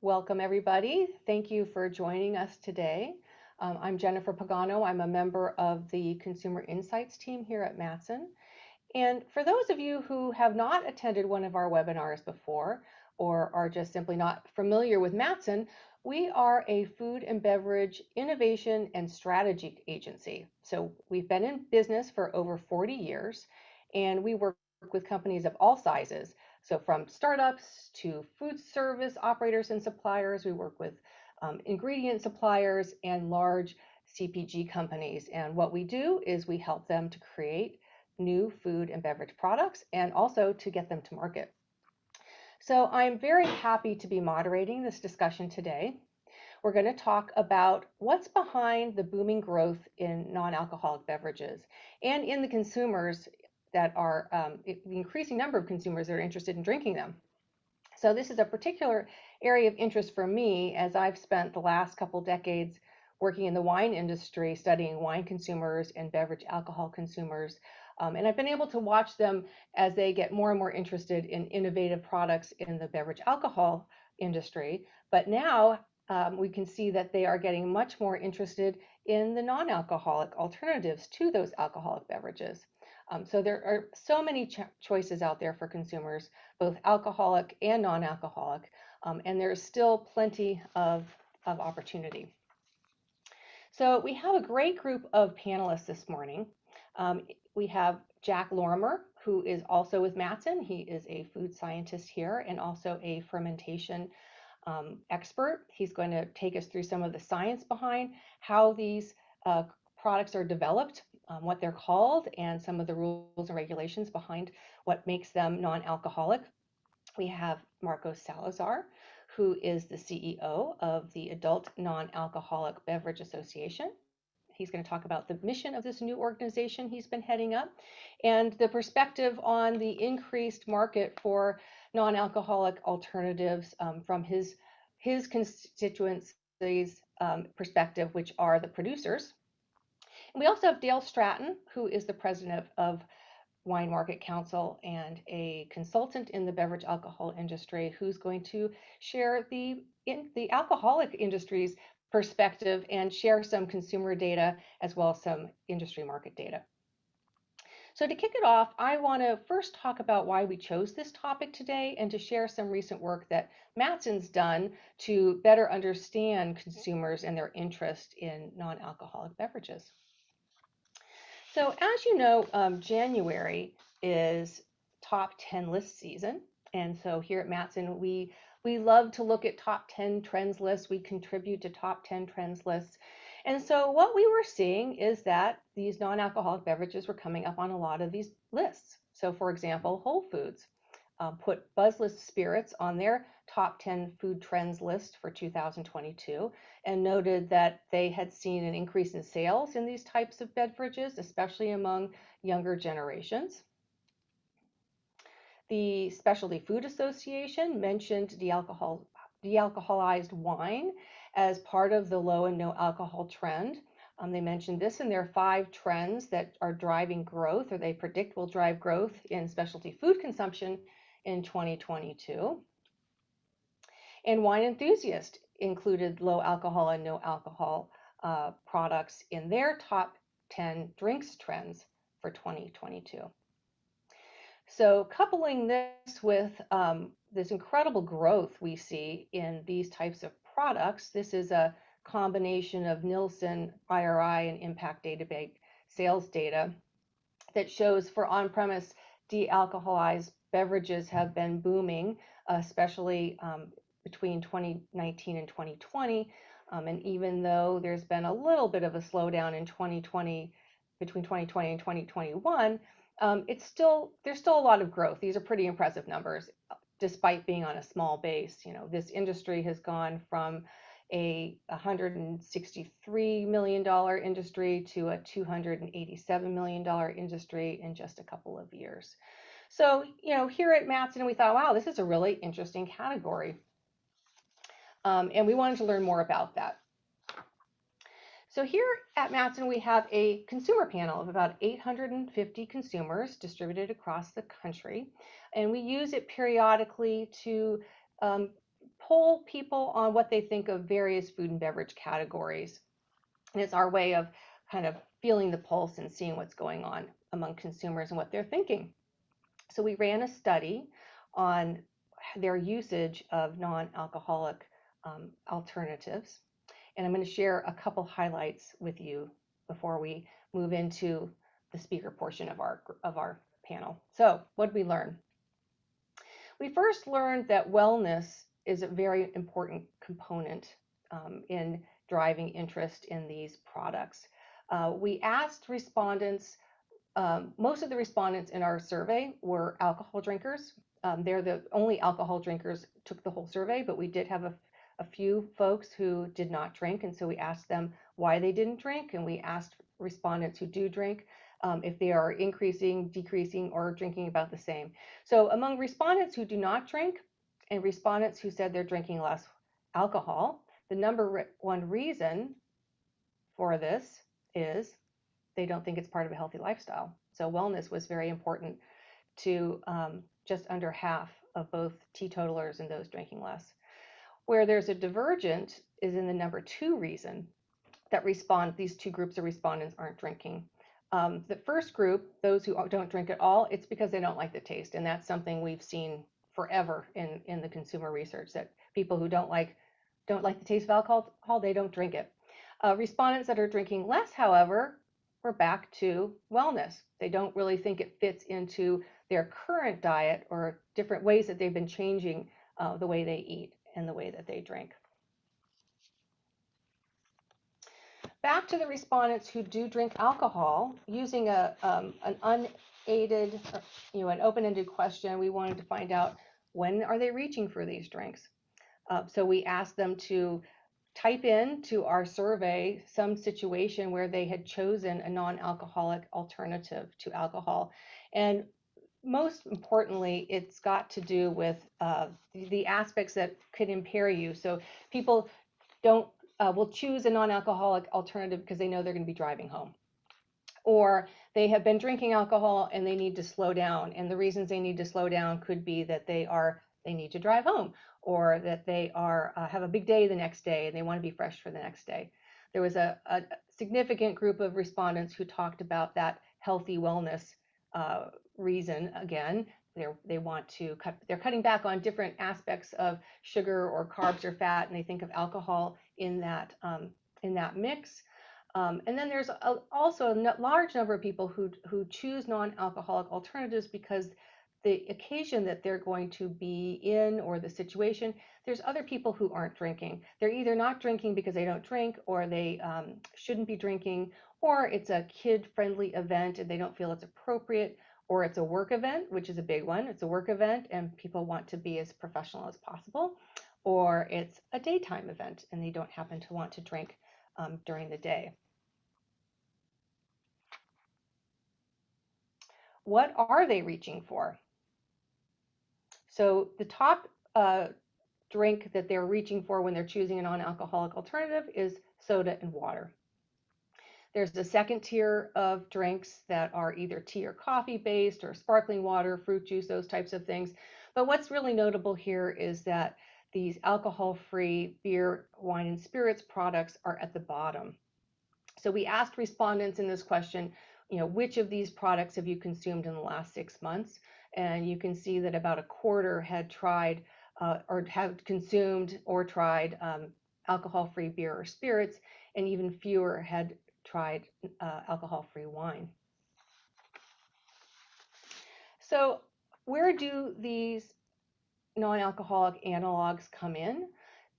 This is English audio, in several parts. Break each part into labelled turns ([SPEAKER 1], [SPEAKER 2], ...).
[SPEAKER 1] Welcome, everybody. Thank you for joining us today. I'm Jennifer Pagano. I'm a member of the Consumer Insights team here at Mattson. And for those of you who have not attended one of our webinars before or are just simply not familiar with Mattson, we are a food and beverage innovation and strategy agency. So we've been in business for over 40 years, and we work with companies of all sizes. So from startups to food service operators and suppliers, we work with ingredient suppliers and large CPG companies. And what we do is we help them to create new food and beverage products and also to get them to market. So I'm very happy to be moderating this discussion today. We're going to talk about what's behind the booming growth in non-alcoholic beverages and in the consumers that are, the increasing number of consumers that are interested in drinking them. So this is a particular area of interest for me as I've spent the last couple decades working in the wine industry, studying wine consumers and beverage alcohol consumers. And I've been able to watch them as they get more and more interested in innovative products in the beverage alcohol industry. But now we can see that they are getting much more interested in the non-alcoholic alternatives to those alcoholic beverages. So there are so many choices out there for consumers, both alcoholic and non-alcoholic, and there's still plenty of opportunity. So we have a great group of panelists this morning. We have Jack Lormer, who is also with Mattson. He is a food scientist here and also a fermentation expert. He's going to take us through some of the science behind how these products are developed, what they're called, and some of the rules and regulations behind what makes them non-alcoholic. We have Marco Salazar, who is the CEO of the Adult Non-Alcoholic Beverage Association. He's going to talk about the mission of this new organization he's been heading up and the perspective on the increased market for non-alcoholic alternatives from his constituencies' perspective, which are the producers. And we also have Dale Stratton, who is the president of Wine Market Council and a consultant in the beverage alcohol industry, who's going to share the alcoholic industry's perspective and share some consumer data as well as some industry market data. So to kick it off, I want to first talk about why we chose this topic today and to share some recent work that Mattson's done to better understand consumers and their interest in non-alcoholic beverages. So as you know, January is top 10 list season. And so here at Mattson, we love to look at top 10 trends lists. We contribute to top 10 trends lists. And so what we were seeing is that these non-alcoholic beverages were coming up on a lot of these lists. So for example, Whole Foods put Buzzless Spirits on their top 10 food trends list for 2022 and noted that they had seen an increase in sales in these types of beverages, especially among younger generations. The Specialty Food Association mentioned de-alcoholized wine as part of the low and no alcohol trend. They mentioned this in their 5 trends that are driving growth, or they predict will drive growth in specialty food consumption in 2022. And Wine Enthusiast included low alcohol and no alcohol products in their top 10 drinks trends for 2022. So coupling this with this incredible growth we see in these types of products, this is a combination of Nielsen, IRI, and Impact Database sales data that shows for on-premise de-alcoholized beverages have been booming, especially between 2019 and 2020. And even though there's been a little bit of a slowdown in 2020, between 2020 and 2021, there's still a lot of growth. These are pretty impressive numbers, despite being on a small base. You know, this industry has gone from a $163 million industry to a $287 million industry in just a couple of years. So, you know, here at Mattson, we thought, wow, this is a really interesting category. And we wanted to learn more about that. So here at Mattson, we have a consumer panel of about 850 consumers distributed across the country. And we use it periodically to poll people on what they think of various food and beverage categories. And it's our way of kind of feeling the pulse and seeing what's going on among consumers and what they're thinking. So we ran a study on their usage of non-alcoholic alternatives. And I'm going to share a couple highlights with you before we move into the speaker portion of our panel. So what did we learn? We first learned that wellness is a very important component in driving interest in these products. We asked respondents, most of the respondents in our survey were alcohol drinkers. They're the only alcohol drinkers took the whole survey, but we did have a few folks who did not drink, and so we asked them why they didn't drink, and we asked respondents who do drink if they are increasing, decreasing, or drinking about the same. So among respondents who do not drink and respondents who said they're drinking less alcohol, the number one reason for this is they don't think it's part of a healthy lifestyle. So wellness was very important to just under half of both teetotalers and those drinking less. Where there's a divergent is in the number two reason that these two groups of respondents aren't drinking. The first group, those who don't drink at all, it's because they don't like the taste. And that's something we've seen forever in the consumer research, that people who don't like the taste of alcohol, they don't drink it. Respondents that are drinking less, however, we're back to wellness. They don't really think it fits into their current diet or different ways that they've been changing the way they eat and the way that they drink. Back to the respondents who do drink alcohol, using an unaided, an open-ended question, we wanted to find out when are they reaching for these drinks. So we asked them to type in to our survey some situation where they had chosen a non-alcoholic alternative to alcohol. And most importantly, it's got to do with the aspects that could impair you. So people will choose a non-alcoholic alternative because they know they're going to be driving home. Or they have been drinking alcohol and they need to slow down. And the reasons they need to slow down could be that they need to drive home, or that they have a big day the next day and they want to be fresh for the next day. There was a significant group of respondents who talked about that healthy wellness reason. Again, they're cutting back on different aspects of sugar or carbs or fat, and they think of alcohol in that mix. And then there's also a large number of people who choose non-alcoholic alternatives because the occasion that they're going to be in, or the situation, there's other people who aren't drinking. They're either not drinking because they don't drink, or they shouldn't be drinking, or it's a kid-friendly event and they don't feel it's appropriate, or it's a work event, which is a big one. It's a work event and people want to be as professional as possible, or it's a daytime event and they don't happen to want to drink during the day. What are they reaching for? So the top drink that they're reaching for when they're choosing a non-alcoholic alternative is soda and water. There's the second tier of drinks that are either tea or coffee based, or sparkling water, fruit juice, those types of things. But what's really notable here is that these alcohol-free beer, wine, and spirits products are at the bottom. So we asked respondents in this question, which of these products have you consumed in the last 6 months? And you can see that about a quarter had tried or have consumed or tried alcohol-free beer or spirits, and even fewer had tried alcohol-free wine. So where do these non-alcoholic analogs come in?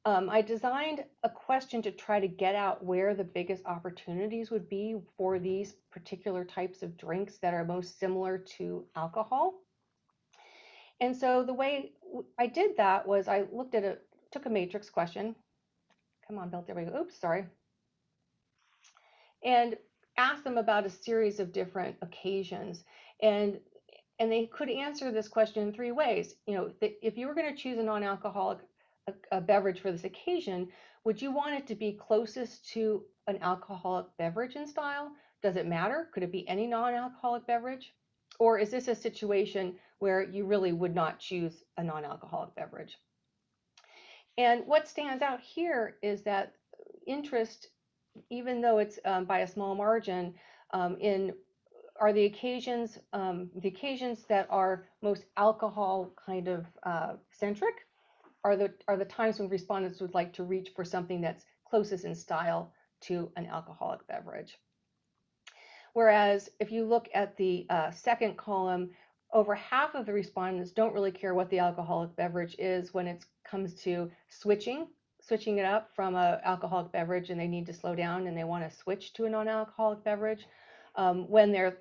[SPEAKER 1] I designed a question to try to get out where the biggest opportunities would be for these particular types of drinks that are most similar to alcohol. And so the way I did that was I took a matrix question. Come on, Bill, there we go. Oops, sorry. And asked them about a series of different occasions. And they could answer this question in 3 ways. If you were going to choose a non-alcoholic beverage for this occasion, would you want it to be closest to an alcoholic beverage in style? Does it matter? Could it be any non-alcoholic beverage? Or is this a situation where you really would not choose a non-alcoholic beverage? And what stands out here is that interest, even though it's by a small margin, in are the occasions that are most alcohol kind of centric are the times when respondents would like to reach for something that's closest in style to an alcoholic beverage. Whereas if you look at the second column, over half of the respondents don't really care what the alcoholic beverage is when it comes to switching it up from an alcoholic beverage, and they need to slow down and they want to switch to a non-alcoholic beverage. When they're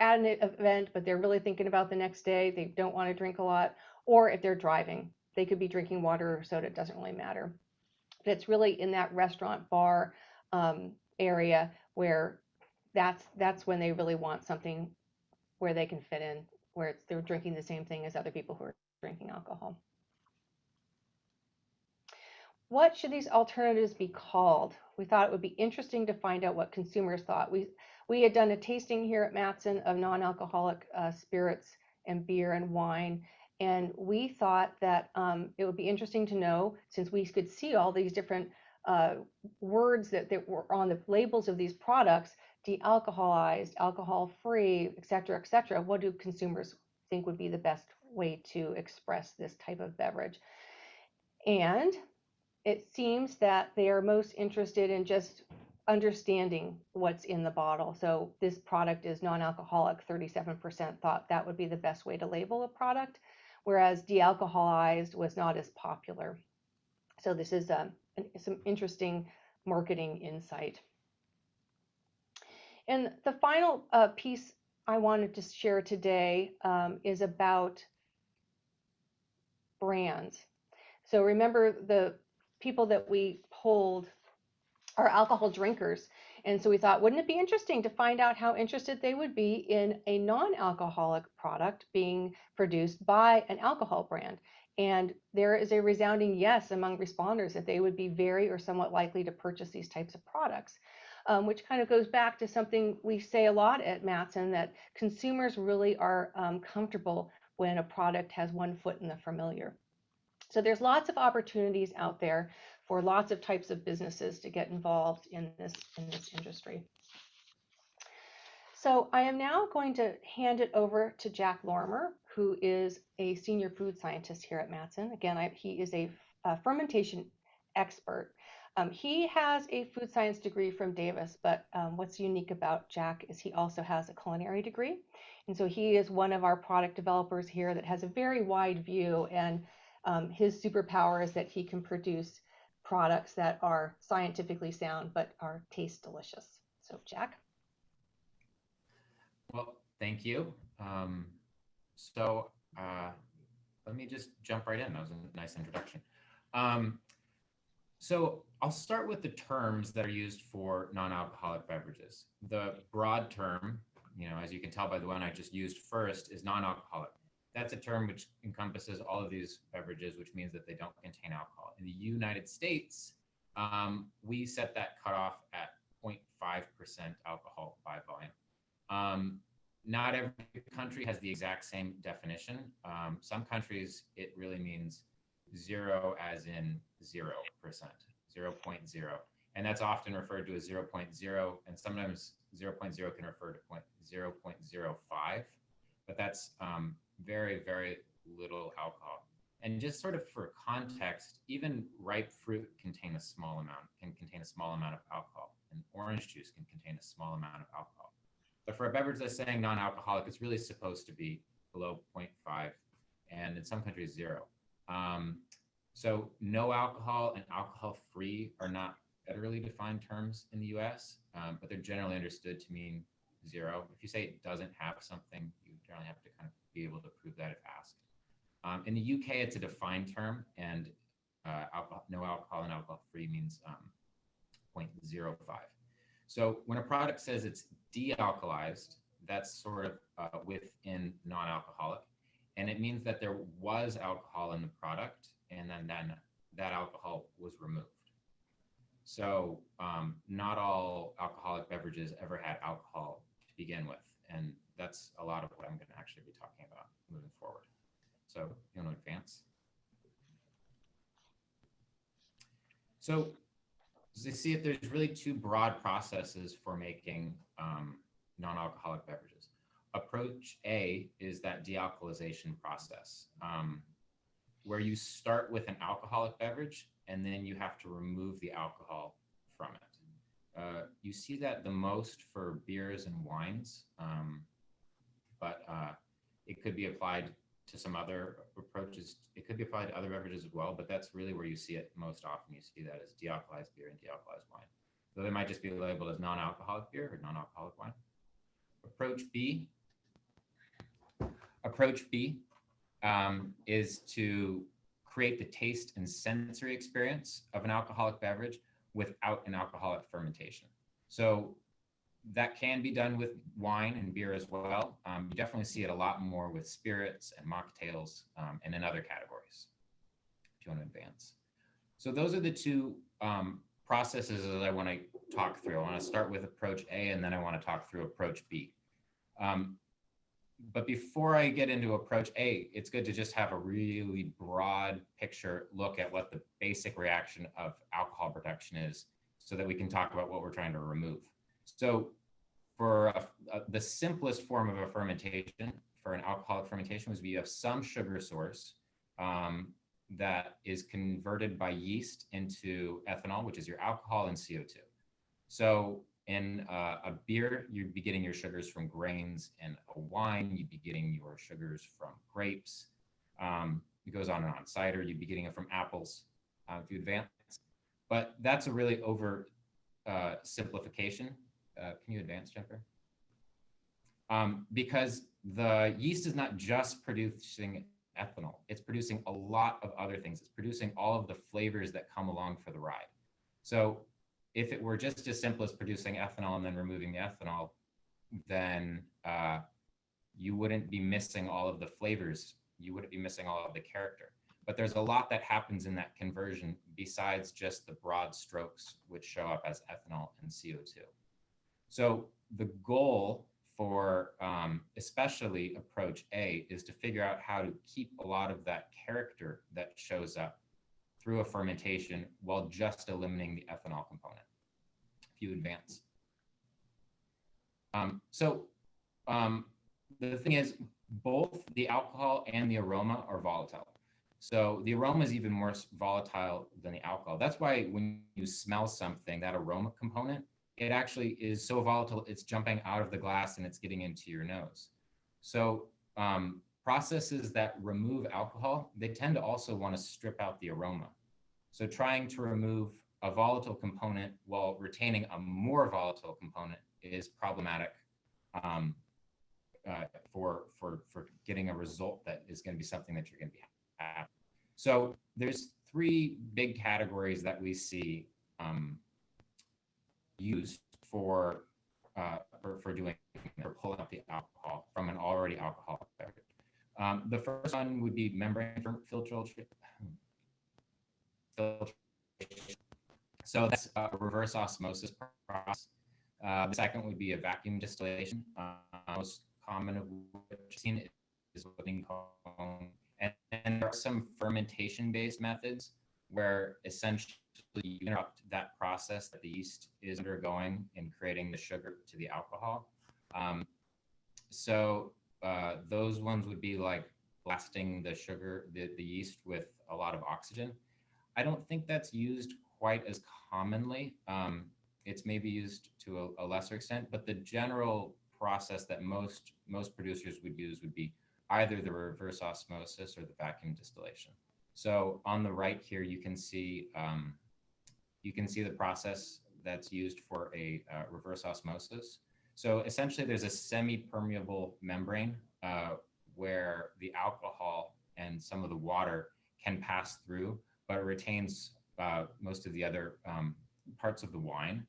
[SPEAKER 1] at an event, but they're really thinking about the next day, they don't want to drink a lot, or if they're driving, they could be drinking water or soda, it doesn't really matter. But it's really in that restaurant bar area where that's when they really want something where they can fit in, where they're drinking the same thing as other people who are drinking alcohol. What should these alternatives be called? We thought it would be interesting to find out what consumers thought. We had done a tasting here at Mattson of non-alcoholic spirits and beer and wine, and we thought that it would be interesting to know, since we could see all these different words that were on the labels of these products, de-alcoholized, alcohol-free, et cetera, what do consumers think would be the best way to express this type of beverage? And it seems that they are most interested in just understanding what's in the bottle. So this product is non-alcoholic, 37% thought that would be the best way to label a product, whereas de-alcoholized was not as popular. So this is some interesting marketing insight. And the final piece I wanted to share today is about brands. So remember, the people that we polled are alcohol drinkers. And so we thought, wouldn't it be interesting to find out how interested they would be in a non-alcoholic product being produced by an alcohol brand? And there is a resounding yes among responders that they would be very or somewhat likely to purchase these types of products, which kind of goes back to something we say a lot at Mattson, that consumers really are comfortable when a product has one foot in the familiar. So there's lots of opportunities out there for lots of types of businesses to get involved in this industry. So I am now going to hand it over to Jack Lormer, who is a senior food scientist here at Mattson. Again, he is a fermentation expert. He has a food science degree from Davis, but what's unique about Jack is he also has a culinary degree. And so he is one of our product developers here that has a very wide view, and his superpower is that he can produce products that are scientifically sound but taste delicious. So Jack.
[SPEAKER 2] Well, thank you. Let me just jump right in. That was a nice introduction. So I'll start with the terms that are used for non-alcoholic beverages. The broad term, as you can tell by the one I just used first, is non-alcoholic. That's a term which encompasses all of these beverages, which means that they don't contain alcohol. In the United States, we set that cutoff at 0.5% alcohol by volume. Not every country has the exact same definition. Some countries, it really means zero as in 0%, 0.0. And that's often referred to as 0.0, and sometimes 0.0 can refer to 0.05, but that's very, very little alcohol. And just sort of for context, even ripe fruit can contain a small amount of alcohol, and orange juice can contain a small amount of alcohol. But for a beverage that's saying non-alcoholic, it's really supposed to be below 0.5, and in some countries, 0. So no alcohol and alcohol-free are not federally defined terms in the US, but they're generally understood to mean 0. If you say it doesn't have something, you generally have to kind of be able to prove that if asked. In the UK, it's a defined term, and no alcohol and alcohol-free means 0.05. So when a product says it's de-alcoholized, that's sort of within non-alcoholic, and it means that there was alcohol in the product, and then that alcohol was removed. So not all alcoholic beverages ever had alcohol to begin with, and that's a lot of what I'm going to actually be talking about moving forward. So you want to advance? So you see if there's really two broad processes for making non-alcoholic beverages. Approach A is that dealcoholization process, where you start with an alcoholic beverage and then you have to remove the alcohol from it. You see that the most for beers and wines, but it could be applied to some other approaches. It could be applied to other beverages as well, but that's really where you see it most often. You see that as dealcoholized beer and dealcoholized wine. So they might just be labeled as non-alcoholic beer or non-alcoholic wine. Approach B is to create the taste and sensory experience of an alcoholic beverage without an alcoholic fermentation. So that can be done with wine and beer as well. You definitely see it a lot more with spirits and mocktails and in other categories, if you want to advance. So those are the two processes that I want to talk through. I want to start with approach A, and then I want to talk through approach B. But before I get into approach A, it's good to just have a really broad picture look at what the basic reaction of alcohol production is so that we can talk about what we're trying to remove. So for the simplest form of a fermentation, for an alcoholic fermentation, was we have some sugar source that is converted by yeast into ethanol, which is your alcohol and CO2. So in a beer, you'd be getting your sugars from grains. In a wine, you'd be getting your sugars from grapes. It goes on and on. Cider, you'd be getting it from apples if you advance. But that's a really over simplification. Can you advance, Jennifer? Because the yeast is not just producing ethanol. It's producing a lot of other things. It's producing all of the flavors that come along for the ride. So if it were just as simple as producing ethanol and then removing the ethanol, then you wouldn't be missing all of the flavors. You wouldn't be missing all of the character. But there's a lot that happens in that conversion besides just the broad strokes, which show up as ethanol and CO2. So the goal for especially approach A is to figure out how to keep a lot of that character that shows up through a fermentation while just eliminating the ethanol component. If you advance. The thing is, both the alcohol and the aroma are volatile. So the aroma is even more volatile than the alcohol. That's why when you smell something, that aroma component, it actually is so volatile, it's jumping out of the glass and it's getting into your nose. So processes that remove alcohol, they tend to also want to strip out the aroma. So trying to remove a volatile component while retaining a more volatile component is problematic for getting a result that is going to be something that you're going to be happy. So there's three big categories that we see used for pulling out the alcohol from an already alcoholic beverage. The first one would be membrane filtration. So that's a reverse osmosis process. The second would be a vacuum distillation. Most common of which is living cone. And there are some fermentation-based methods where essentially you interrupt that process that the yeast is undergoing in creating the sugar to the alcohol. Those ones would be like blasting the sugar, the yeast with a lot of oxygen. I don't think that's used quite as commonly. It's maybe used to a lesser extent, but the general process that most producers would use would be either the reverse osmosis or the vacuum distillation. So on the right here, you can see the process that's used for a reverse osmosis. So essentially, there's a semi-permeable membrane where the alcohol and some of the water can pass through, but it retains most of the other parts of the wine.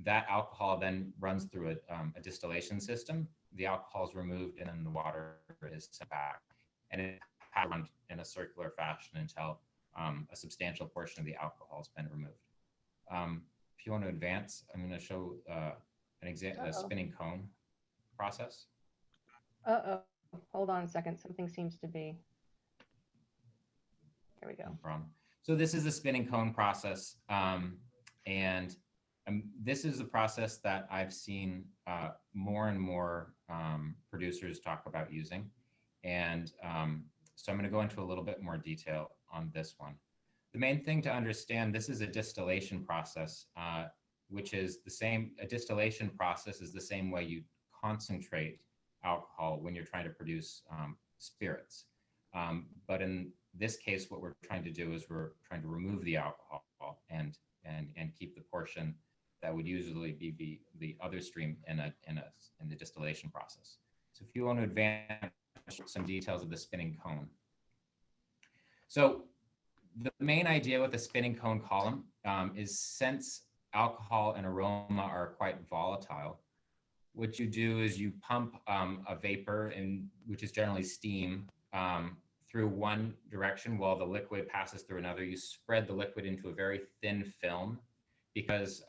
[SPEAKER 2] That alcohol then runs through a distillation system. The alcohol is removed, and then the water is sent back, and it happens in a circular fashion until a substantial portion of the alcohol has been removed. If you want to advance, I'm going to show an example, a spinning cone process.
[SPEAKER 1] Hold on a second. Something seems to be. Here we go.
[SPEAKER 2] No problem. So this is the spinning cone process. And this is a process that I've seen more and more producers talk about using. And so I'm going to go into a little bit more detail on this one. The main thing to understand, this is a distillation process, which is the same. A distillation process is the same way you concentrate alcohol when you're trying to produce spirits. But in this case, what we're trying to do is we're trying to remove the alcohol and keep the portion that would usually be the other stream in the distillation process. So if you want to advance some details of the spinning cone. So the main idea with the spinning cone column is, since alcohol and aroma are quite volatile, what you do is you pump a vapor, which is generally steam, through one direction while the liquid passes through another. You spread the liquid into a very thin film because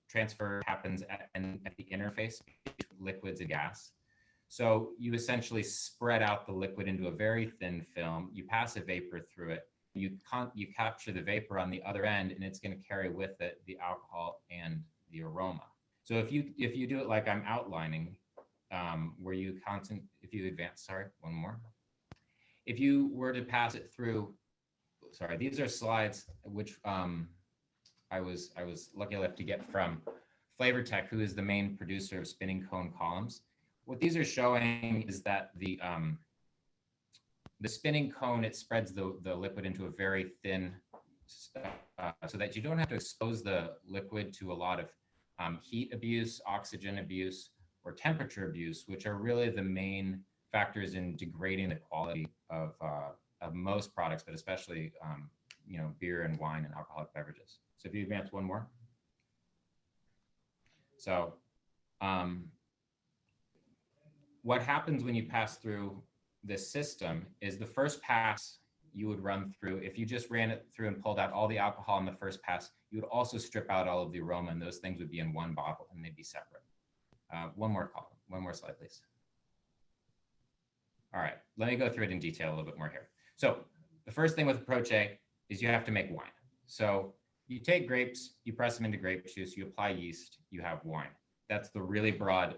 [SPEAKER 2] transfer happens at the interface between liquids and gas. So you essentially spread out the liquid into a very thin film. You pass a vapor through it. You capture the vapor on the other end, and it's going to carry with it the alcohol and the aroma. So if you do it like I'm outlining, where if you advance, sorry, one more. If you were to pass it through, sorry, these are slides which I was lucky enough to get from Flavor Tech, who is the main producer of spinning cone columns. What these are showing is that the spinning cone, it spreads the liquid into a very thin, so that you don't have to expose the liquid to a lot of heat abuse, oxygen abuse, or temperature abuse, which are really the main factors in degrading the quality of most products, but especially beer and wine and alcoholic beverages. So if you advance one more. So what happens when you pass through this system is the first pass you would run through, if you just ran it through and pulled out all the alcohol in the first pass, you would also strip out all of the aroma, and those things would be in one bottle and they'd be separate. One more slide, please. All right, let me go through it in detail a little bit more here. So the first thing with approach A is you have to make wine. So you take grapes, you press them into grape juice, you apply yeast, you have wine. That's the really broad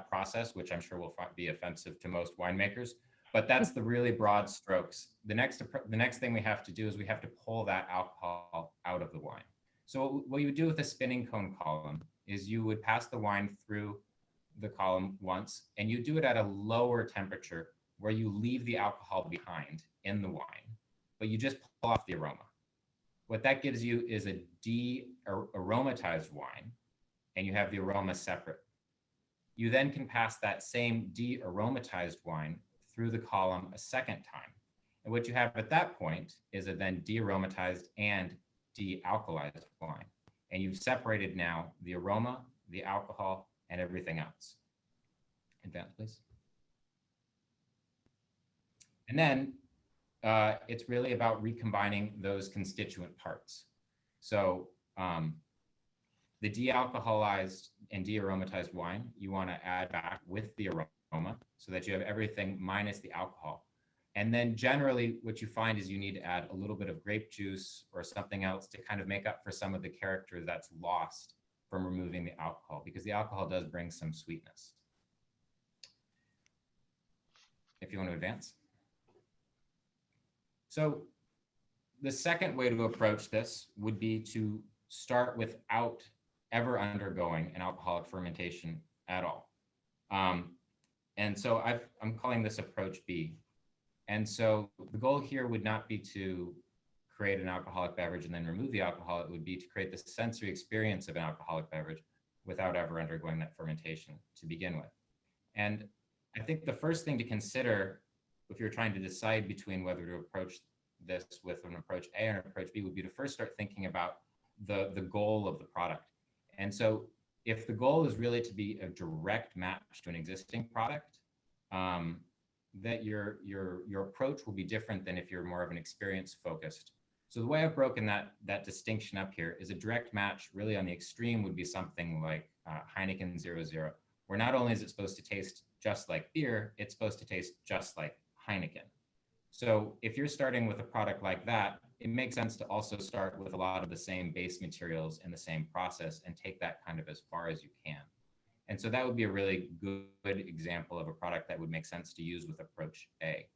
[SPEAKER 2] process, which I'm sure will be offensive to most winemakers, but that's the really broad strokes. The next thing we have to do is we have to pull that alcohol out of the wine. So what you would do with a spinning cone column is you would pass the wine through the column once, and you do it at a lower temperature where you leave the alcohol behind in the wine, but you just pull off the aroma. What that gives you is a de-aromatized wine, and you have the aroma separate. You then can pass that same de-aromatized wine through the column a second time. And what you have at that point is a then de-aromatized and de-alcoholized wine. And you've separated now the aroma, the alcohol, and everything else. Advance, please. And then it's really about recombining those constituent parts. So the de-alcoholized and de-aromatized wine, you want to add back with the aroma so that you have everything minus the alcohol. And then generally what you find is you need to add a little bit of grape juice or something else to kind of make up for some of the character that's lost from removing the alcohol, because the alcohol does bring some sweetness. If you want to advance. So the second way to approach this would be to start without ever undergoing an alcoholic fermentation at all. And so I'm calling this approach B. And so the goal here would not be to create an alcoholic beverage and then remove the alcohol. It would be to create the sensory experience of an alcoholic beverage without ever undergoing that fermentation to begin with. And I think the first thing to consider if you're trying to decide between whether to approach this with an approach A or an approach B would be to first start thinking about the goal of the product. And so if the goal is really to be a direct match to an existing product, that your approach will be different than if you're more of an experience focused. So the way I've broken that distinction up here is a direct match really on the extreme would be something like Heineken 0.0, where not only is it supposed to taste just like beer, it's supposed to taste just like Heineken. So if you're starting with a product like that, it makes sense to also start with a lot of the same base materials and the same process and take that kind of as far as you can. And so that would be a really good example of a product that would make sense to use with approach A.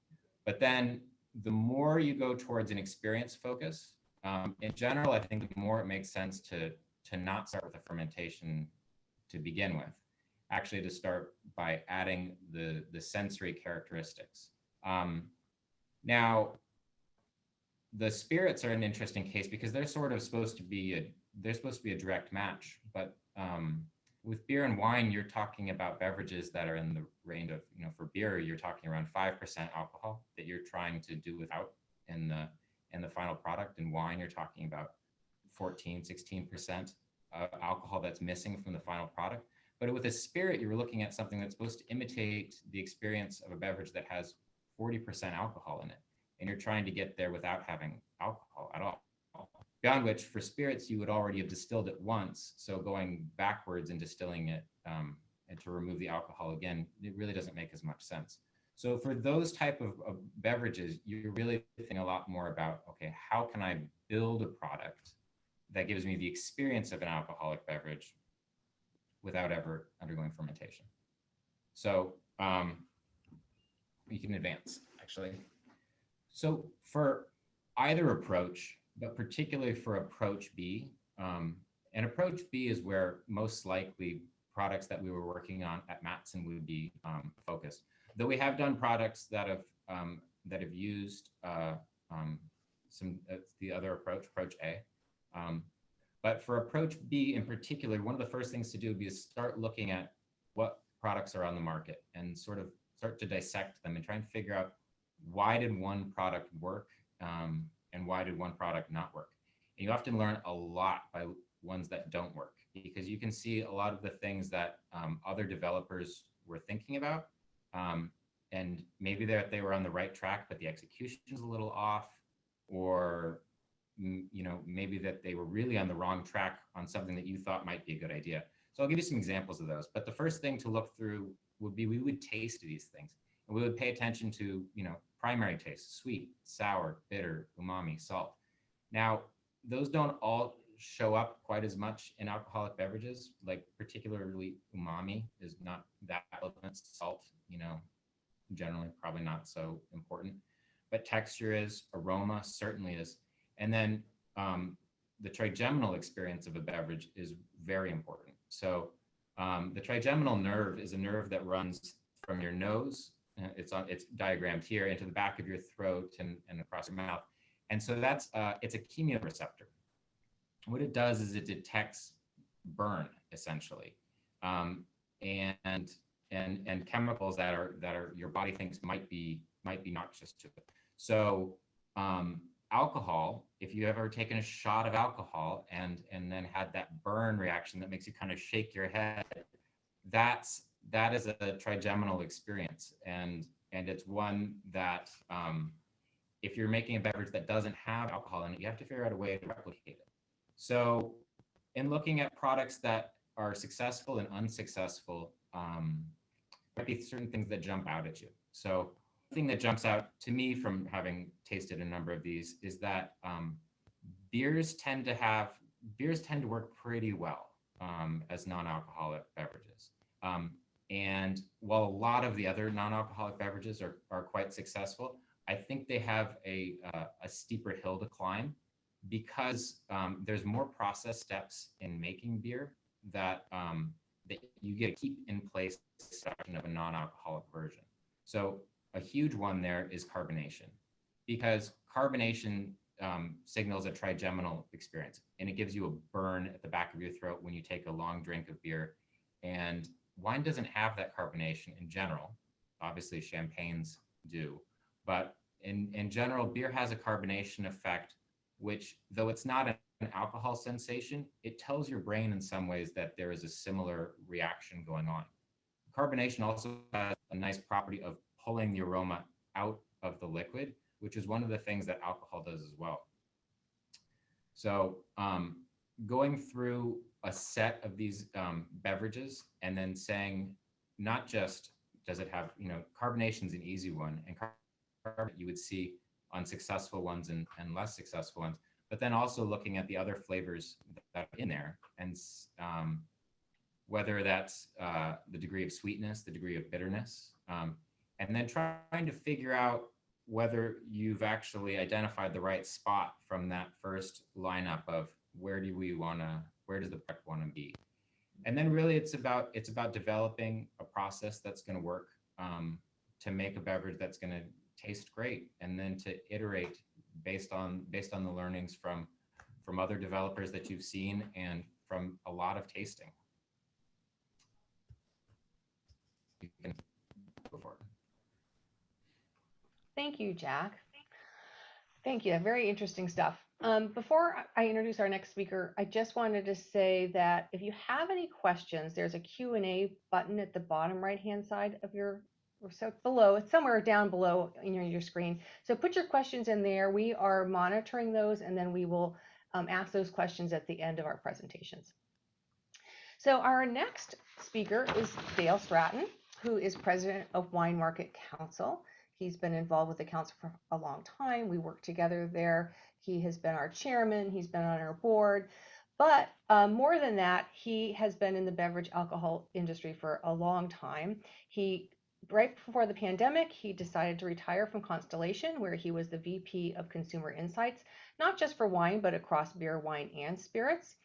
[SPEAKER 2] But then the more you go towards an experience focus, in general, I think the more it makes sense to not start with a fermentation to begin with, actually to start by adding the sensory characteristics. Now, the spirits are an interesting case because they're sort of supposed to be a direct match, but with beer and wine, you're talking about beverages that are in the range of, for beer, you're talking around 5% alcohol that you're trying to do without in the final product. In wine, you're talking about 14, 16% alcohol that's missing from the final product. But with a spirit, you're looking at something that's supposed to imitate the experience of a beverage that has 40% alcohol in it. And you're trying to get there without having alcohol at all. Beyond which, for spirits, you would already have distilled it once. So going backwards and distilling it and to remove the alcohol again, it really doesn't make as much sense. So for those type of beverages, you're really thinking a lot more about, okay, how can I build a product that gives me the experience of an alcoholic beverage without ever undergoing fermentation? So you can advance, actually. So for either approach, but particularly for approach B, and approach B is where most likely products that we were working on at Mattson would be focused. Though we have done products that have used the other approach A. But for approach B in particular, one of the first things to do would be to start looking at what products are on the market and sort of start to dissect them and try and figure out why did one product work and why did one product not work. And you often learn a lot by ones that don't work, because you can see a lot of the things that other developers were thinking about, and maybe they were on the right track, but the execution is a little off, or maybe that they were really on the wrong track on something that you thought might be a good idea. So I'll give you some examples of those. But the first thing to look through would be, we would taste these things, and we would pay attention to, primary taste: sweet, sour, bitter, umami, salt. Now, those don't all show up quite as much in alcoholic beverages. Like particularly umami is not that relevant. Salt, generally probably not so important. But texture is, aroma certainly is. And then the trigeminal experience of a beverage is very important. So the trigeminal nerve is a nerve that runs from your nose, it's diagrammed here, into the back of your throat and across your mouth. And so it's a chemoreceptor. What it does is it detects burn, essentially, and chemicals that are your body thinks might be noxious to it. So alcohol, if you ever taken a shot of alcohol and then had that burn reaction that makes you kind of shake your head, that is a trigeminal experience, and it's one that if you're making a beverage that doesn't have alcohol in it, you have to figure out a way to replicate it. So in looking at products that are successful and unsuccessful, might be certain things that jump out at you. So the thing that jumps out to me from having tasted a number of these is that beers tend to work pretty well as non-alcoholic beverages. And while a lot of the other non-alcoholic beverages are quite successful, I think they have a steeper hill to climb, because there's more process steps in making beer that you get to keep in place of a non-alcoholic version. So a huge one there is carbonation, because carbonation signals a trigeminal experience, and it gives you a burn at the back of your throat when you take a long drink of beer. And wine doesn't have that carbonation in general. Obviously, champagnes do, but in general, beer has a carbonation effect, which, though it's not an alcohol sensation, it tells your brain in some ways that there is a similar reaction going on. Carbonation also has a nice property of pulling the aroma out of the liquid, which is one of the things that alcohol does as well. So going through a set of these beverages and then saying, not just does it have, carbonation is an easy one, and you would see on successful ones and less successful ones, but then also looking at the other flavors that are in there, and whether that's the degree of sweetness, the degree of bitterness, and then trying to figure out whether you've actually identified the right spot from that first lineup of where does the product want to be. And then really it's about developing a process that's going to work to make a beverage that's going to taste great, and then to iterate based on the learnings from other developers that you've seen and from a lot of tasting. You can go for it.
[SPEAKER 1] Thank you, Jack. Thank you. Very interesting stuff. Before I introduce our next speaker, I just wanted to say that if you have any questions, there's a Q&A button at the bottom right-hand side of your, or so below, it's somewhere down below in your screen. So put your questions in there. We are monitoring those, and then we will ask those questions at the end of our presentations. So our next speaker is Dale Stratton, who is president of Wine Market Council. He's been involved with the council for a long time. We work together there. He has been our chairman. He's been on our board. But more than that, he has been in the beverage alcohol industry for a long time. Right before the pandemic, he decided to retire from Constellation, where he was the VP of Consumer Insights, not just for wine, but across beer, wine, and spirits.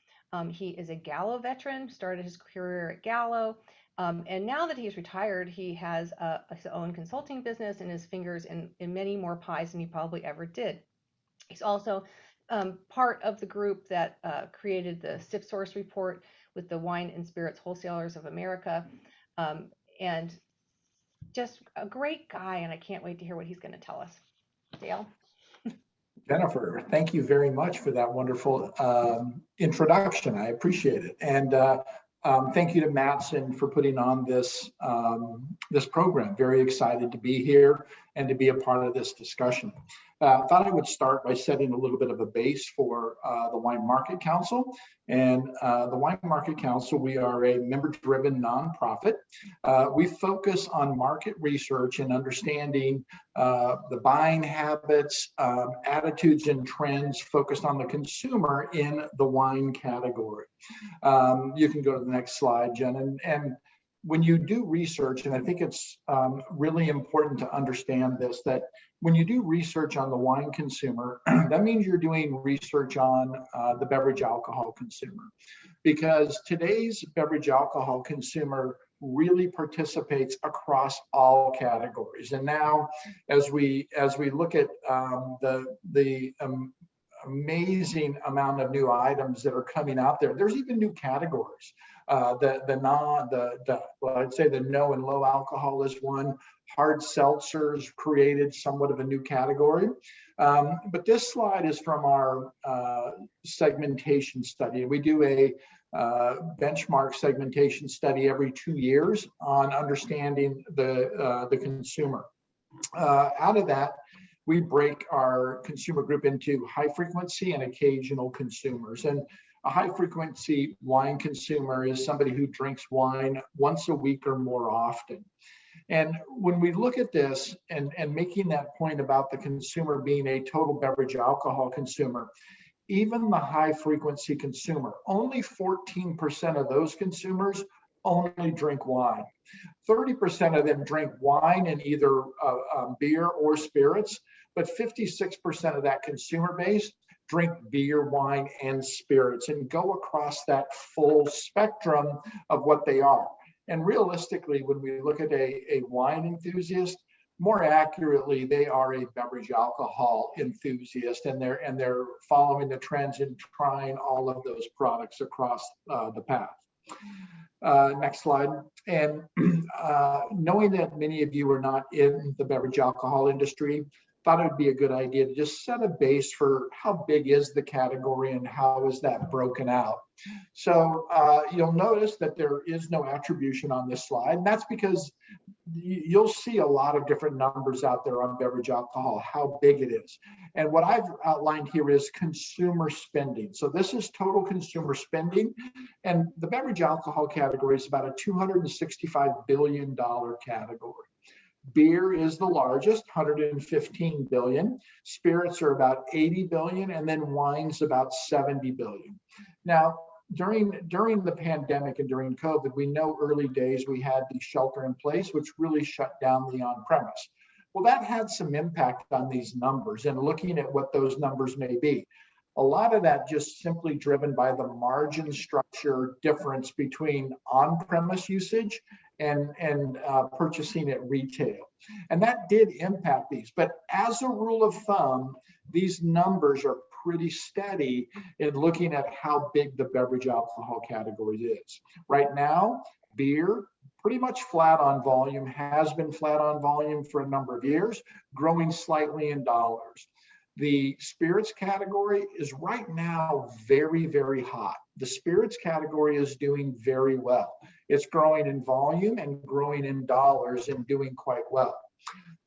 [SPEAKER 1] He is a Gallo veteran, started his career at Gallo. And now that he's retired, he has his own consulting business and his fingers in many more pies than he probably ever did. He's also part of the group that created the SIP Source report with the Wine and Spirits Wholesalers of America, and just a great guy, and I can't wait to hear what he's going to tell us. Dale?
[SPEAKER 3] Jennifer, thank you very much for that wonderful introduction. I appreciate it. And thank you to Mattson for putting on this program. Very excited to be here and to be a part of this discussion. Thought I would start by setting a little bit of a base for the Wine Market Council. And the Wine Market Council, we are a member-driven nonprofit. We focus on market research and understanding the buying habits, attitudes, and trends focused on the consumer in the wine category. You can go to the next slide, Jen. And when you do research, and I think it's really important to understand this, that when you do research on the wine consumer, that means you're doing research on the beverage alcohol consumer, because today's beverage alcohol consumer really participates across all categories. And now, as we look at the amazing amount of new items that are coming out there, there's even new categories. I'd say the no and low alcohol is one. Hard seltzers created somewhat of a new category. But this slide is from our segmentation study. We do a benchmark segmentation study every 2 years on understanding the consumer. Out of that, we break our consumer group into high frequency and occasional consumers. And a high frequency wine consumer is somebody who drinks wine once a week or more often. And when we look at this and making that point about the consumer being a total beverage alcohol consumer, even the high frequency consumer, only 14% of those consumers only drink wine. 30% of them drink wine and either beer or spirits, but 56% of that consumer base drink beer, wine, and spirits, and go across that full spectrum of what they are. And realistically, when we look at a wine enthusiast, more accurately, they are a beverage alcohol enthusiast, and they're following the trends and trying all of those products across the path. Next slide. And knowing that many of you are not in the beverage alcohol industry, thought it would be a good idea to just set a base for how big is the category and how is that broken out. So you'll notice that there is no attribution on this slide, and that's because you'll see a lot of different numbers out there on beverage alcohol, how big it is. And what I've outlined here is consumer spending. So this is total consumer spending, and the beverage alcohol category is about a $265 billion category. Beer is the largest, 115 billion. Spirits are about 80 billion, and then wine's about 70 billion. Now, during the pandemic and during COVID, we know early days we had the shelter in place, which really shut down the on-premise. Well, that had some impact on these numbers, and looking at what those numbers may be. A lot of that just simply driven by the margin structure difference between on-premise usage and purchasing at retail. And that did impact these. But as a rule of thumb, these numbers are pretty steady in looking at how big the beverage alcohol category is. Right now, beer, pretty much flat on volume, has been flat on volume for a number of years, growing slightly in dollars. The spirits category is right now very, very hot. The spirits category is doing very well. It's growing in volume and growing in dollars and doing quite well.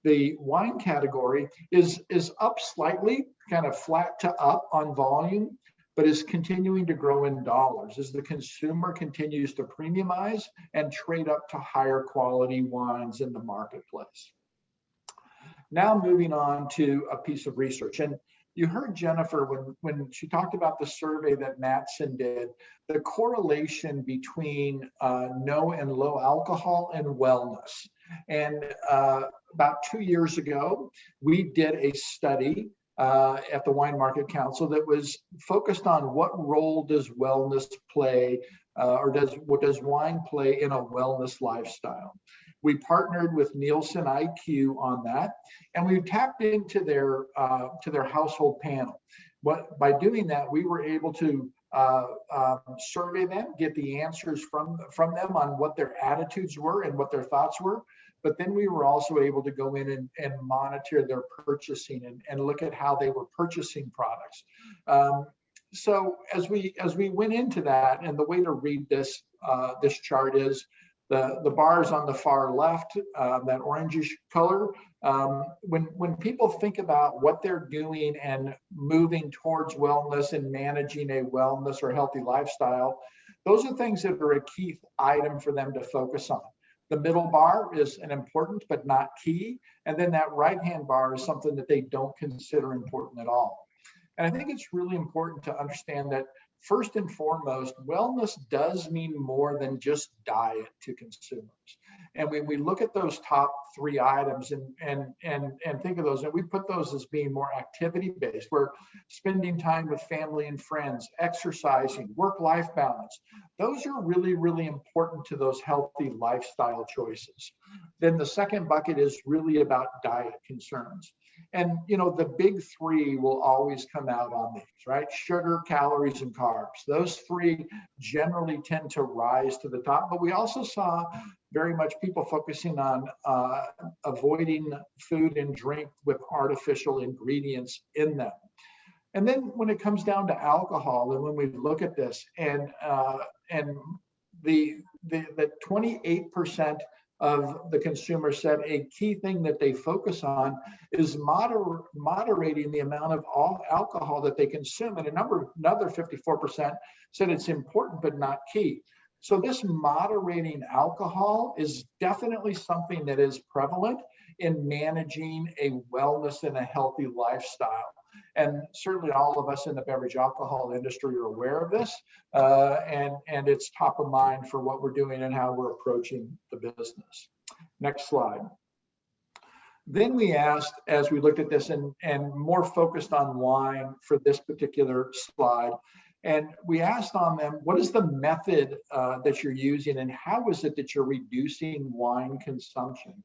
[SPEAKER 3] The wine category is up slightly, kind of flat to up on volume, but is continuing to grow in dollars as the consumer continues to premiumize and trade up to higher quality wines in the marketplace. Now moving on to a piece of research. And you heard Jennifer when she talked about the survey that Mattson did, the correlation between no and low alcohol and wellness. And about 2 years ago, we did a study at the Wine Market Council that was focused on what role does wellness play, or what does wine play in a wellness lifestyle. We partnered with Nielsen IQ on that, and we tapped into their household panel. By doing that, we were able to survey them, get the answers from them on what their attitudes were and what their thoughts were. But then we were also able to go in and monitor their purchasing and look at how they were purchasing products. So as we went into that, and the way to read this chart is the bars on the far left, that orangish color. When people think about what they're doing and moving towards wellness and managing a wellness or healthy lifestyle, those are things that are a key item for them to focus on. The middle bar is an important but not key, and then that right-hand bar is something that they don't consider important at all. And I think it's really important to understand that first and foremost, wellness does mean more than just diet to consumers. And when we look at those top three items and think of those, and we put those as being more activity-based, we're spending time with family and friends, exercising, work-life balance. Those are really, really important to those healthy lifestyle choices. Then the second bucket is really about diet concerns. And, you know, the big three will always come out on these, right? Sugar, calories, and carbs. Those three generally tend to rise to the top, but we also saw very much people focusing on avoiding food and drink with artificial ingredients in them. And then when it comes down to alcohol, and when we look at this, and the 28% of the consumer said a key thing that they focus on is moderating the amount of alcohol that they consume, and another 54% said it's important but not key. So this moderating alcohol is definitely something that is prevalent in managing a wellness and a healthy lifestyle. And certainly all of us in the beverage alcohol industry are aware of this, and it's top of mind for what we're doing and how we're approaching the business. Next slide. Then we asked, as we looked at this and more focused on wine for this particular slide, and we asked on them, what is the method that you're using, and how is it that you're reducing wine consumption?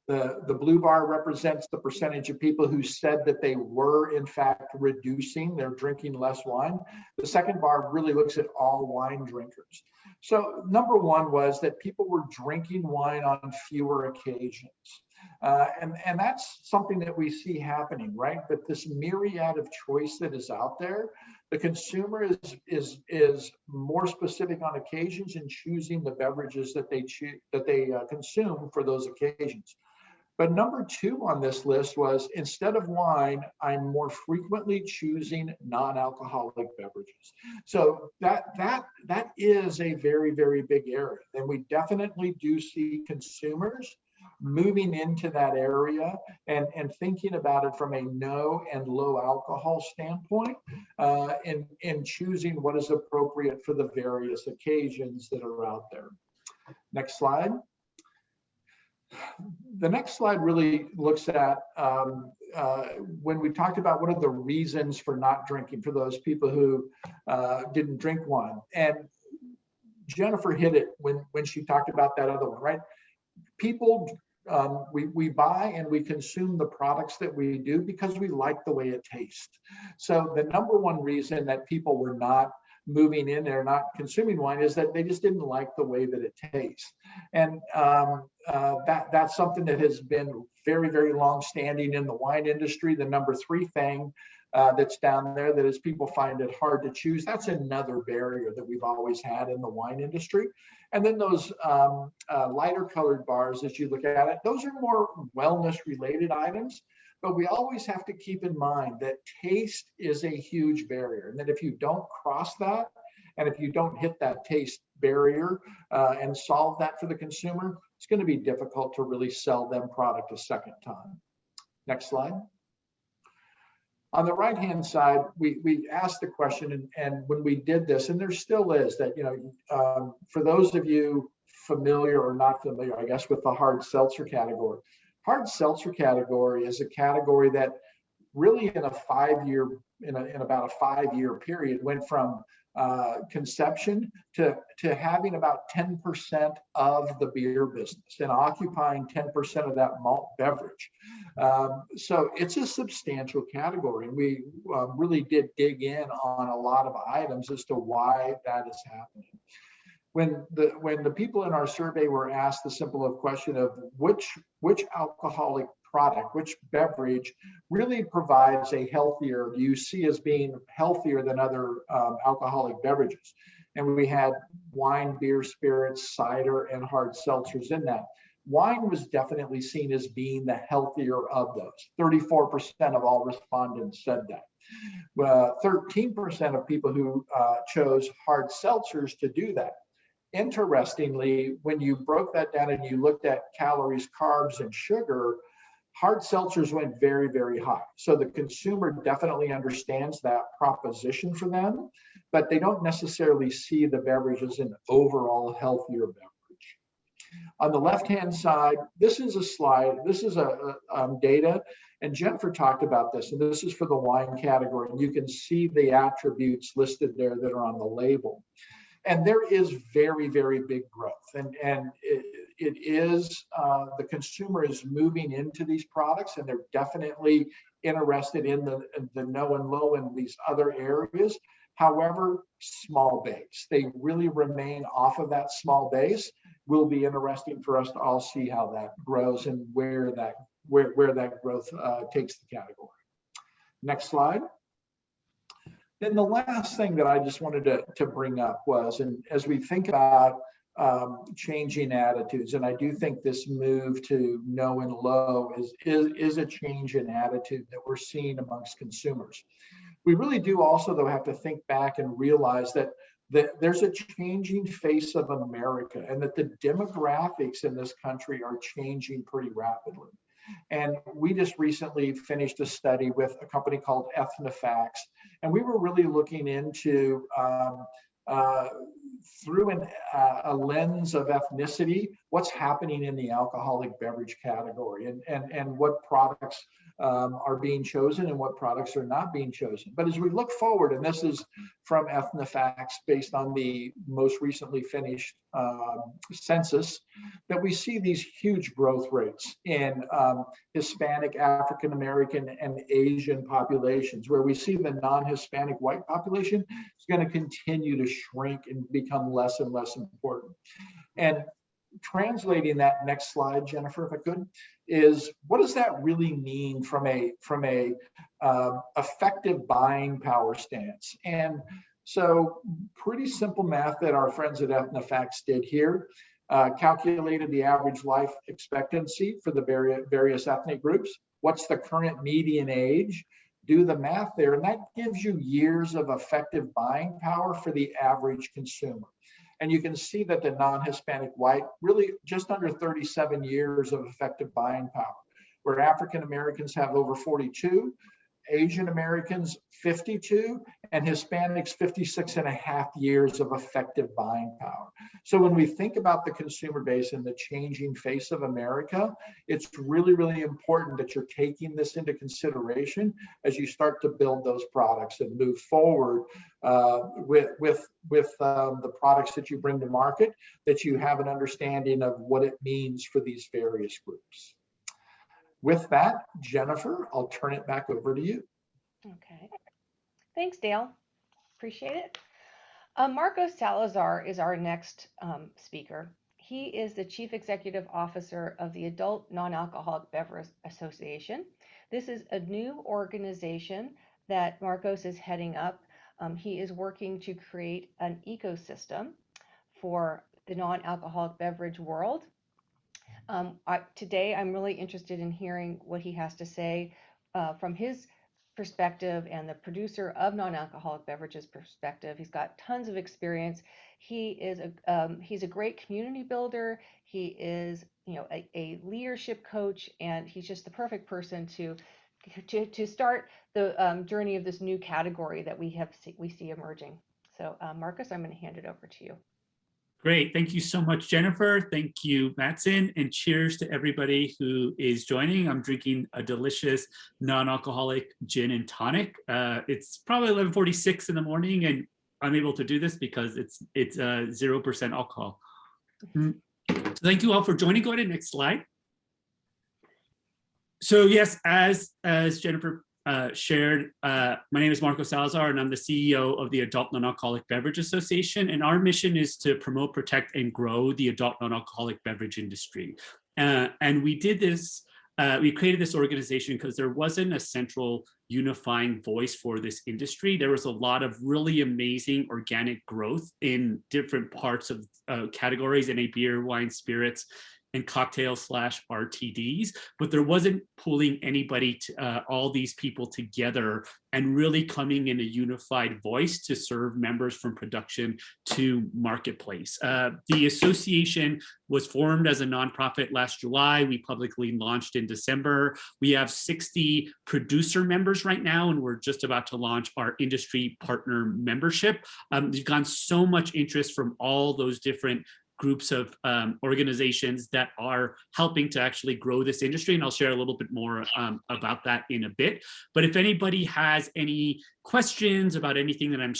[SPEAKER 3] The blue bar represents the percentage of people who said that they were in fact reducing, they're drinking less wine. The second bar really looks at all wine drinkers. So number one was that people were drinking wine on fewer occasions. And that's something that we see happening, right? But this myriad of choice that is out there, the consumer is more specific on occasions and choosing the beverages that they consume for those occasions. But number two on this list was, instead of wine, I'm more frequently choosing non-alcoholic beverages. So that is a very, very big area. And we definitely do see consumers moving into that area and thinking about it from a no and low alcohol standpoint, and choosing what is appropriate for the various occasions that are out there. Next slide. The next slide really looks at when we talked about what are the reasons for not drinking for those people who didn't drink wine. And Jennifer hit it when she talked about that other one, right? People, we buy and we consume the products that we do because we like the way it tastes. So the number one reason that people were not moving in there, not consuming wine, is that they just didn't like the way that it tastes. And that's something that has been very, very long standing in the wine industry. The number three thing that's down there that is people find it hard to choose. That's another barrier that we've always had in the wine industry. And then those lighter colored bars, as you look at it, those are more wellness related items. But we always have to keep in mind that taste is a huge barrier, and that if you don't cross that, and if you don't hit that taste barrier and solve that for the consumer, it's going to be difficult to really sell them product a second time. Next slide. On the right-hand side, we asked the question, and when we did this, and there still is that, for those of you familiar or not familiar, I guess, with the hard seltzer category. Hard seltzer category is a category that really in about a 5-year period went from conception to having about 10% of the beer business and occupying 10% of that malt beverage. So it's a substantial category, and we really did dig in on a lot of items as to why that is happening. When the people in our survey were asked the simple question of which alcoholic product, which beverage really provides a healthier, do you see as being healthier than other alcoholic beverages? And we had wine, beer, spirits, cider, and hard seltzers in that. Wine was definitely seen as being the healthier of those. 34% of all respondents said that. 13% of people who chose hard seltzers to do that. Interestingly, when you broke that down and you looked at calories, carbs, and sugar, hard seltzers went very, very high. So the consumer definitely understands that proposition for them, but they don't necessarily see the beverage as an overall healthier beverage. On the left-hand side, this is a slide. This is data, and Jennifer talked about this, and this is for the wine category. And you can see the attributes listed there that are on the label. And there is very, very big growth. And it is, the consumer is moving into these products, and they're definitely interested in the no and low in these other areas. However, small base. They really remain off of that small base. Will be interesting for us to all see how that grows and where that growth takes the category. Next slide. Then the last thing that I just wanted to bring up was, and as we think about changing attitudes, and I do think this move to no and low is a change in attitude that we're seeing amongst consumers. We really do also, though, have to think back and realize that there's a changing face of America, and that the demographics in this country are changing pretty rapidly. And we just recently finished a study with a company called Ethnifacts, and we were really looking into through a lens of ethnicity, what's happening in the alcoholic beverage category, and what products are being chosen and what products are not being chosen. But as we look forward, and this is from Ethnifacts based on the most recently finished census, that we see these huge growth rates in Hispanic, African American, and Asian populations, where we see the non-Hispanic white population is going to continue to shrink and become less and less important. And translating that, next slide, Jennifer, if I could, is what does that really mean from a effective buying power stance? And so pretty simple math that our friends at Ethnifacts did here, calculated the average life expectancy for the various ethnic groups. What's the current median age? Do the math there, and that gives you years of effective buying power for the average consumer. And you can see that the non-Hispanic white, really just under 37 years of effective buying power, where African Americans have over 42, Asian Americans 52, and Hispanics 56 and a half years of effective buying power. So when we think about the consumer base and the changing face of America, it's really, really important that you're taking this into consideration as you start to build those products and move forward with the products that you bring to market, that you have an understanding of what it means for these various groups. With that, Jennifer, I'll turn it back over to you.
[SPEAKER 1] Okay. Thanks, Dale. Appreciate it. Marco Salazar is our next speaker. He is the Chief Executive Officer of the Adult Non-Alcoholic Beverage Association. This is a new organization that Marcos is heading up. He is working to create an ecosystem for the non-alcoholic beverage world. Today, I'm really interested in hearing what he has to say from his perspective and the producer of non-alcoholic beverages perspective. He's got tons of experience. He's a great community builder. He is, a leadership coach, and he's just the perfect person to start the journey of this new category that we see emerging. So, Marcus, I'm going to hand it over to you.
[SPEAKER 4] Great. Thank you so much, Jennifer. Thank you, Mattson, and cheers to everybody who is joining. I'm drinking a delicious non-alcoholic gin and tonic. It's probably 11:46 in the morning, and I'm able to do this because it's 0% alcohol. So thank you all for joining. Go ahead, next slide. So yes, as Jennifer shared, my name is Marco Salazar, and I'm the CEO of the Adult Non-Alcoholic Beverage Association. And our mission is to promote, protect, and grow the adult non-alcoholic beverage industry. And we did this, we created this organization because there wasn't a central unifying voice for this industry. There was a lot of really amazing organic growth in different parts of categories, in beer, wine, spirits, and cocktail/RTDs, but there wasn't pulling anybody, all these people together and really coming in a unified voice to serve members from production to marketplace. The association was formed as a nonprofit last July. We publicly launched in December. We have 60 producer members right now, and we're just about to launch our industry partner membership. We've gotten so much interest from all those different groups of organizations that are helping to actually grow this industry, and I'll share a little bit more about that in a bit. But if anybody has any questions about anything that I'm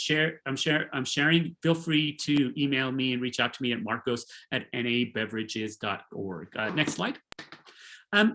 [SPEAKER 4] sharing, feel free to email me and reach out to me at marcos@nabeverages.org. Next slide.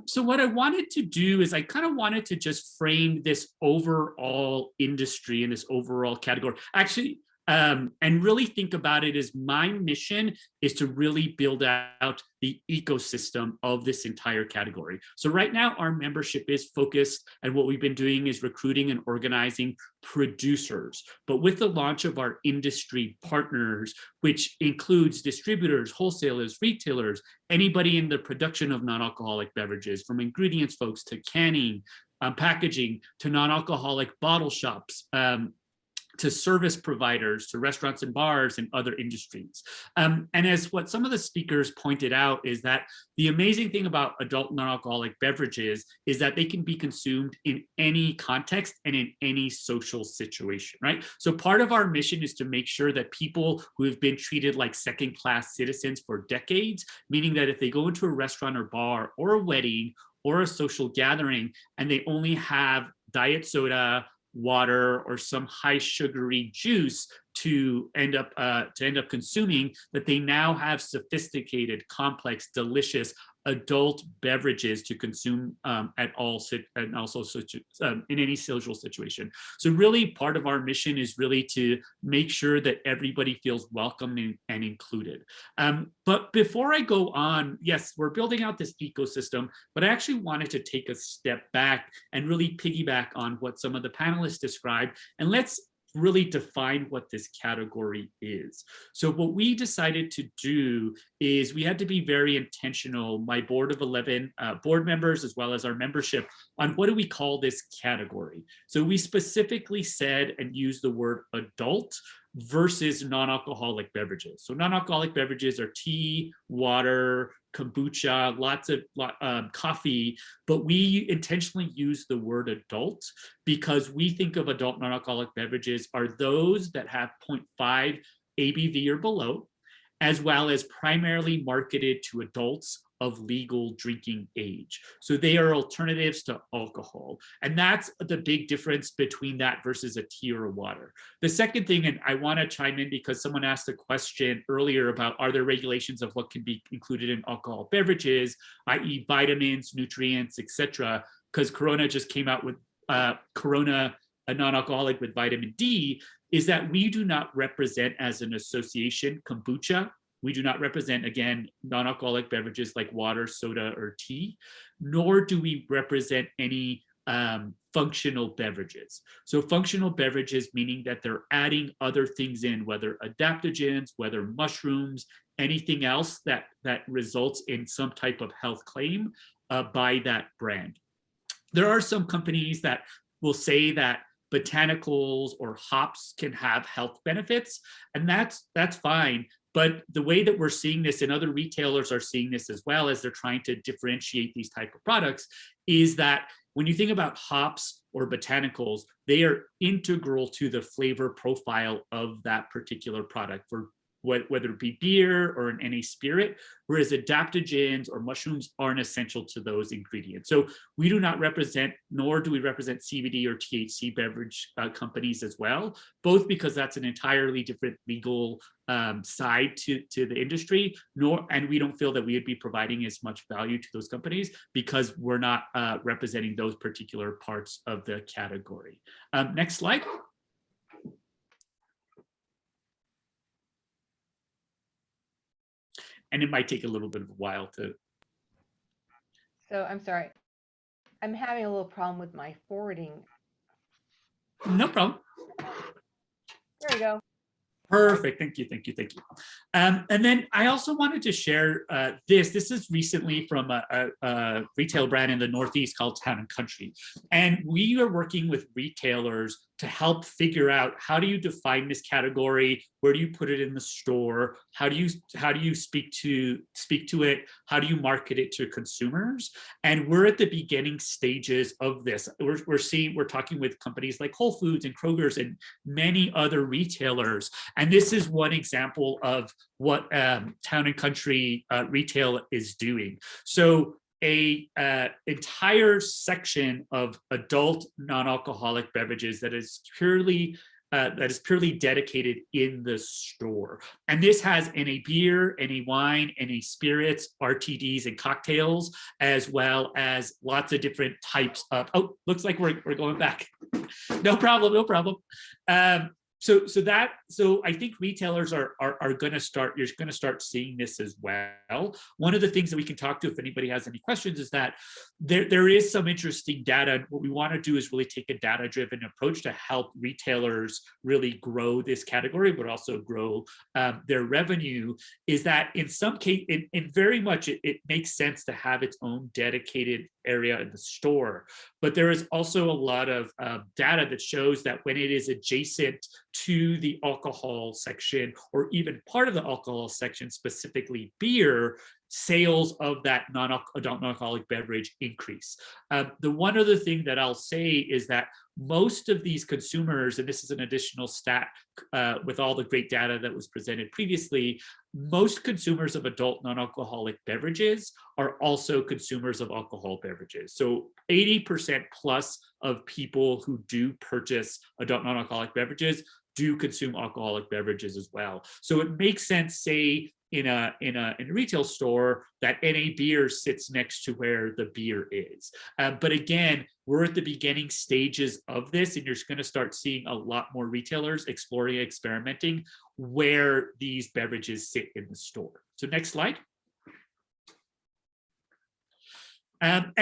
[SPEAKER 4] So what I wanted to do is I kind of wanted to just frame this overall industry and this overall category. Actually, and really think about it as my mission is to really build out the ecosystem of this entire category. So right now our membership is focused, and what we've been doing is recruiting and organizing producers. But with the launch of our industry partners, which includes distributors, wholesalers, retailers, anybody in the production of non-alcoholic beverages, from ingredients folks to canning, packaging, to non-alcoholic bottle shops, to service providers, to restaurants and bars and other industries. And as what some of the speakers pointed out is that the amazing thing about adult non-alcoholic beverages is that they can be consumed in any context and in any social situation, right? So part of our mission is to make sure that people who have been treated like second-class citizens for decades, meaning that if they go into a restaurant or bar or a wedding or a social gathering and they only have diet soda, water, or some high sugary juice to end up consuming, that they now have sophisticated, complex, delicious adult beverages to consume at all, and also in any social situation. So really part of our mission is really to make sure that everybody feels welcome and included. But before I go on, yes, we're building out this ecosystem, but I actually wanted to take a step back and really piggyback on what some of the panelists described, and let's really define what this category is. So what we decided to do is we had to be very intentional, my board of 11 board members, as well as our membership, on what do we call this category. So we specifically said and used the word adult, versus non-alcoholic beverages. So non-alcoholic beverages are tea, water, kombucha, lots of coffee, but we intentionally use the word adult because we think of adult non-alcoholic beverages are those that have 0.5 ABV or below, as well as primarily marketed to adults of legal drinking age. So they are alternatives to alcohol. And that's the big difference between that versus a tea or a water. The second thing, and I want to chime in because someone asked a question earlier about are there regulations of what can be included in alcohol beverages, i.e. vitamins, nutrients, etc. Because Corona just came out with Corona, a non-alcoholic with vitamin D, is that we do not represent as an association kombucha. We do not represent, again, non-alcoholic beverages like water, soda, or tea, nor do we represent any functional beverages. So functional beverages, meaning that they're adding other things in, whether adaptogens, whether mushrooms, anything else that results in some type of health claim by that brand. There are some companies that will say that botanicals or hops can have health benefits, and that's fine. But the way that we're seeing this, and other retailers are seeing this as well as they're trying to differentiate these type of products, is that when you think about hops or botanicals, they are integral to the flavor profile of that particular product, for whether it be beer or in any spirit, whereas adaptogens or mushrooms aren't essential to those ingredients. So we do not represent, nor do we represent CBD or THC beverage companies as well, both because that's an entirely different legal side to the industry, and we don't feel that we would be providing as much value to those companies because we're not representing those particular parts of the category. Next slide. And it might take a little bit of a while to.
[SPEAKER 1] So I'm sorry, I'm having a little problem with my forwarding.
[SPEAKER 4] No problem.
[SPEAKER 1] There we go.
[SPEAKER 4] Perfect. Thank you. And then I also wanted to share this. This is recently from a retail brand in the Northeast called Town and Country. And we are working with retailers to help figure out, how do you define this category? Where do you put it in the store? How do you speak to it? How do you market it to consumers? And we're at the beginning stages of this. We're talking with companies like Whole Foods and Kroger's and many other retailers. And this is one example of what Town and Country retail is doing. So a entire section of adult non-alcoholic beverages that is purely dedicated in the store. And this has NA beer, NA wine, NA spirits, RTDs, and cocktails, as well as lots of different types of, oh, looks like we're going back. No problem. So I think retailers are going to start. You're going to start seeing this as well. One of the things that we can talk to if anybody has any questions is that there is some interesting data. And what we want to do is really take a data-driven approach to help retailers really grow this category, but also grow their revenue. Is that in some case, in very much it makes sense to have its own dedicated area in the store. But there is also a lot of data that shows that when it is adjacent to the alcohol section, or even part of the alcohol section, specifically beer, sales of that adult non-alcoholic beverage increase. The one other thing that I'll say is that most of these consumers, and this is an additional stat with all the great data that was presented previously, most consumers of adult non-alcoholic beverages are also consumers of alcohol beverages. So 80% plus of people who do purchase adult non-alcoholic beverages do consume alcoholic beverages as well. So it makes sense, say, in a retail store, that NA beer sits next to where the beer is. But again, we're at the beginning stages of this, and you're going to start seeing a lot more retailers exploring, experimenting where these beverages sit in the store. So next slide. Jack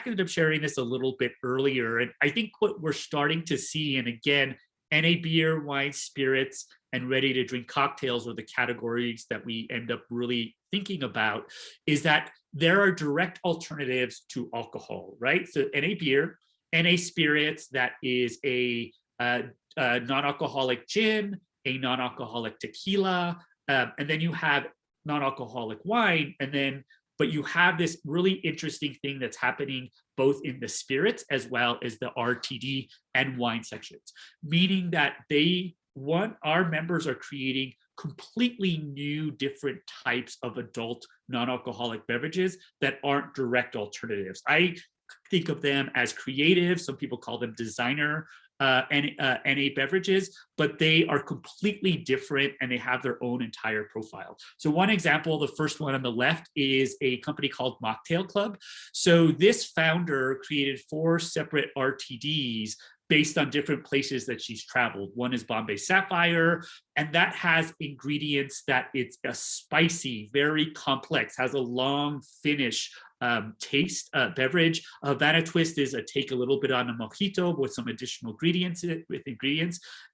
[SPEAKER 4] ended up sharing this a little bit earlier, and I think what we're starting to see, and again, NA beer, wine, spirits, and ready-to-drink cocktails are the categories that we end up really thinking about, is that there are direct alternatives to alcohol, right? So NA beer, NA spirits, that is a non-alcoholic gin, a non-alcoholic tequila, and then you have non-alcoholic wine, but you have this really interesting thing that's happening both in the spirits as well as the RTD and wine sections, meaning that our members are creating completely new, different types of adult non-alcoholic beverages that aren't direct alternatives. I think of them as creative. Some people call them designer NA beverages, but they are completely different and they have their own entire profile. So one example, the first one on the left, is a company called Mocktail Club. So this founder created 4 separate RTDs based on different places that she's traveled. One is Bombay Sapphire, and that has ingredients that it's a spicy, very complex, has a long finish taste beverage. Havana Twist is a take a little bit on a mojito with some additional ingredients,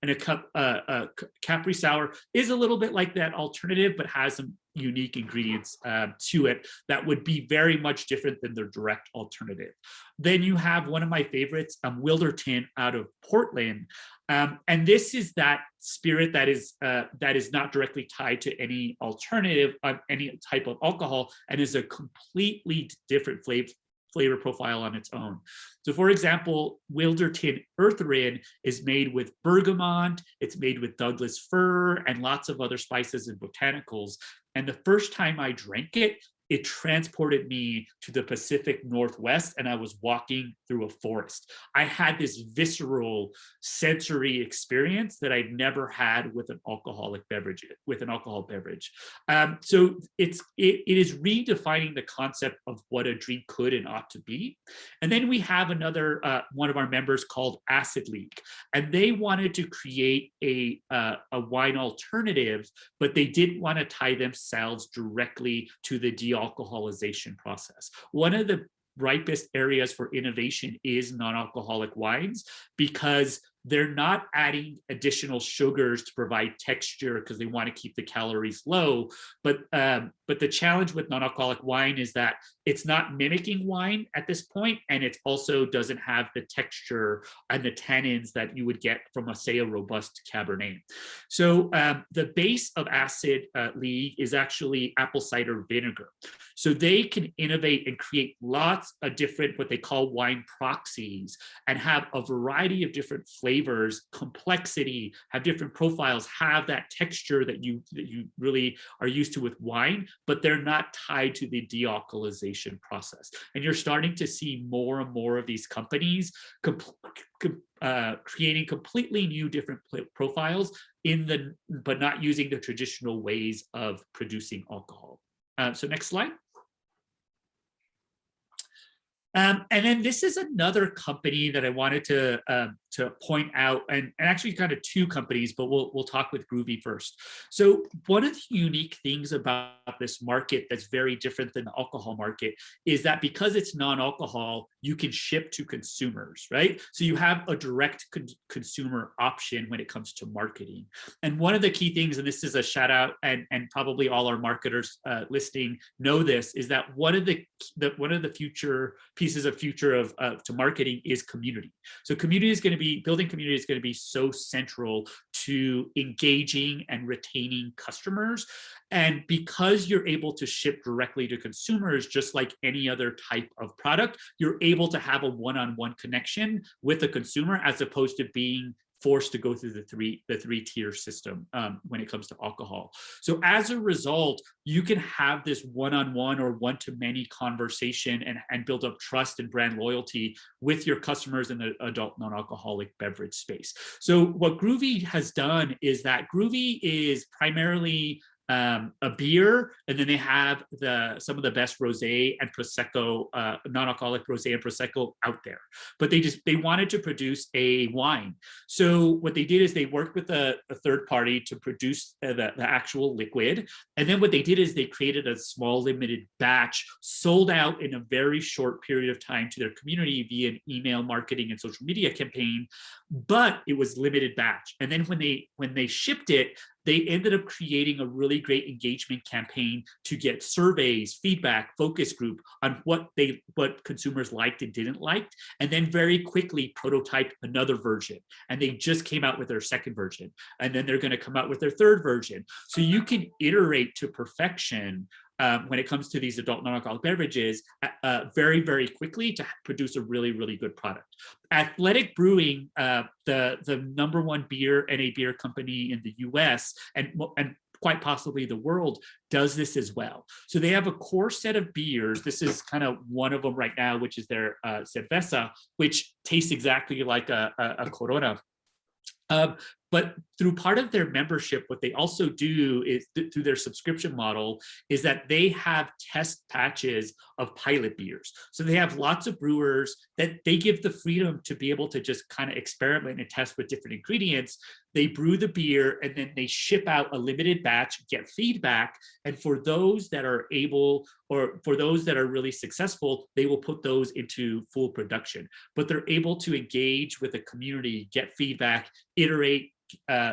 [SPEAKER 4] and a Capri Sour is a little bit like that alternative, but has some unique ingredients to it that would be very much different than their direct alternative. Then you have one of my favorites, Wilderton out of Portland. And this is that spirit that is not directly tied to any alternative, any type of alcohol, and is a completely different flavor profile on its own. So for example, Wilderton Earthrin is made with bergamot, it's made with Douglas fir and lots of other spices and botanicals. And the first time I drank it, it transported me to the Pacific Northwest, and I was walking through a forest. I had this visceral sensory experience that I'd never had with an alcohol beverage. So it is redefining the concept of what a drink could and ought to be. And then we have another one of our members called Acid Leak, and they wanted to create a wine alternative, but they didn't want to tie themselves directly to the de-alcoholization process. One of the ripest areas for innovation is non-alcoholic wines, because they're not adding additional sugars to provide texture because they want to keep the calories low. But the challenge with non-alcoholic wine is that it's not mimicking wine at this point, and it also doesn't have the texture and the tannins that you would get from, say, a robust Cabernet. So the base of Acid League is actually apple cider vinegar. So they can innovate and create lots of different, what they call wine proxies, and have a variety of different flavors, complexity, have different profiles, have that texture that you really are used to with wine, but they're not tied to the de-alcoholization process. And you're starting to see more and more of these companies creating completely new different profiles but not using the traditional ways of producing alcohol. So next slide. And then this is another company that I wanted to point out, and actually kind of 2 companies, but we'll talk with Groovy first. So one of the unique things about this market that's very different than the alcohol market is that because it's non-alcohol, you can ship to consumers, right? So you have a direct consumer option when it comes to marketing. And one of the key things, and this is a shout out, and probably all our marketers listening know this, is that one of the future pieces of future to marketing is community. So building community is going to be so central to engaging and retaining customers. And because you're able to ship directly to consumers, just like any other type of product, you're able to have a one-on-one connection with the consumer, as opposed to being forced to go through the three-tier system when it comes to alcohol. So as a result, you can have this one-on-one or one-to-many conversation and build up trust and brand loyalty with your customers in the adult non-alcoholic beverage space. So what Groovy has done is that Groovy is primarily a beer, and then they have some of the best rosé and prosecco, non-alcoholic rosé and prosecco out there. But they wanted to produce a wine. So what they did is they worked with a third party to produce the actual liquid, and then what they did is they created a small limited batch, sold out in a very short period of time to their community via an email marketing and social media campaign. But it was limited batch, and then when they shipped it, they ended up creating a really great engagement campaign to get surveys, feedback, focus group on what consumers liked and didn't like, and then very quickly prototyped another version. And they just came out with their second version, and then they're going to come out with their third version. So you can iterate to perfection when it comes to these adult non-alcoholic beverages very, very quickly to produce a really, really good product. Athletic Brewing, the number one NA beer company in the US and quite possibly the world, does this as well. So they have a core set of beers. This is kind of one of them right now, which is their cerveza, which tastes exactly like a Corona. But through part of their membership, what they also do is through their subscription model is that they have test batches of pilot beers. So they have lots of brewers that they give the freedom to be able to just kind of experiment and test with different ingredients. They brew the beer and then they ship out a limited batch, get feedback. And for those that are able, or for those that are really successful, they will put those into full production. But they're able to engage with the community, get feedback, iterate,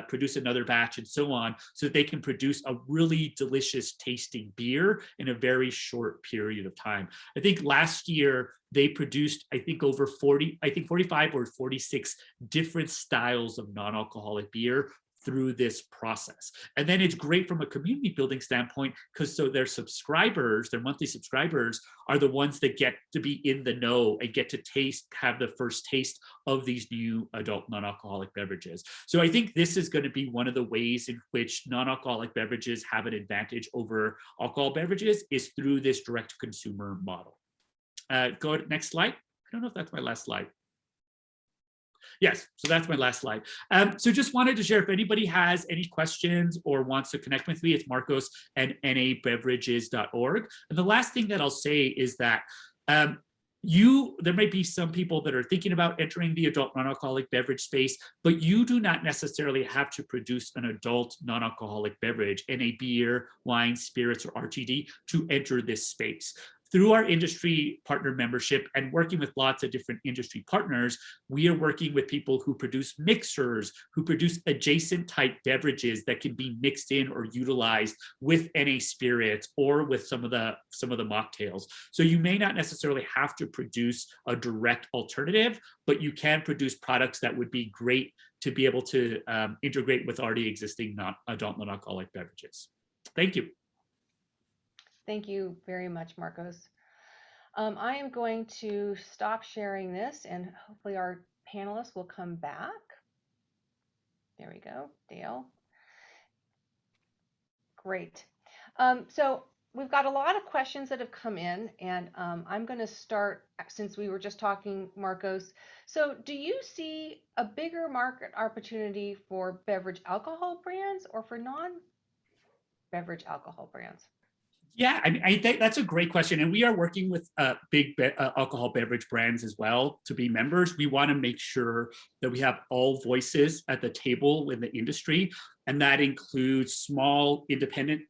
[SPEAKER 4] produce another batch, and so on, so that they can produce a really delicious tasting beer in a very short period of time. I think last year they produced, I think 45 or 46 different styles of non-alcoholic beer through this process. And then it's great from a community building standpoint, because so their subscribers, their monthly subscribers, are the ones that get to be in the know and get to have the first taste of these new adult non-alcoholic beverages. So I think this is going to be one of the ways in which non-alcoholic beverages have an advantage over alcohol beverages, is through this direct-to-consumer model. Go to next slide. I don't know if that's my last slide. Yes, so that's my last slide. So just wanted to share, if anybody has any questions or wants to connect with me, it's Marcos at nabeverages.org. And the last thing that I'll say is that there might be some people that are thinking about entering the adult non-alcoholic beverage space, but you do not necessarily have to produce an adult non-alcoholic beverage, NA beer, wine, spirits, or RTD, to enter this space. Through our industry partner membership and working with lots of different industry partners, we are working with people who produce mixers, who produce adjacent type beverages that can be mixed in or utilized with NA spirits or with some of the mocktails. So you may not necessarily have to produce a direct alternative, but you can produce products that would be great to be able to integrate with already existing adult non-alcoholic beverages. Thank you.
[SPEAKER 1] Thank you very much, Marcos. I am going to stop sharing this, and hopefully our panelists will come back. There we go, Dale. Great. So we've got a lot of questions that have come in, and I'm going to start, since we were just talking, Marcos. So do you see a bigger market opportunity for beverage alcohol brands or for non-beverage alcohol brands?
[SPEAKER 4] Yeah, I think that's a great question. And we are working with big alcohol beverage brands as well to be members. We want to make sure that we have all voices at the table in the industry. And that includes small independent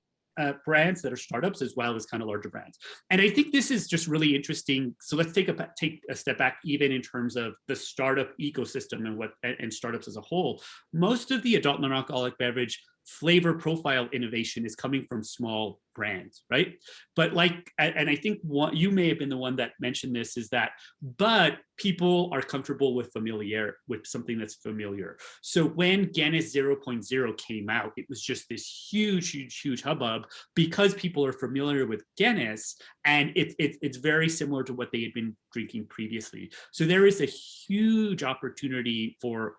[SPEAKER 4] brands that are startups, as well as kind of larger brands. And I think this is just really interesting. So let's take a step back, even in terms of the startup ecosystem and startups as a whole. Most of the adult non-alcoholic beverage flavor profile innovation is coming from small brands, right? But and I think you may have been the one that mentioned this, is that, but people are comfortable with something that's familiar. So when Guinness 0.0 came out, it was just this huge hubbub because people are familiar with Guinness, and it's very similar to what they had been drinking previously. So there is a huge opportunity for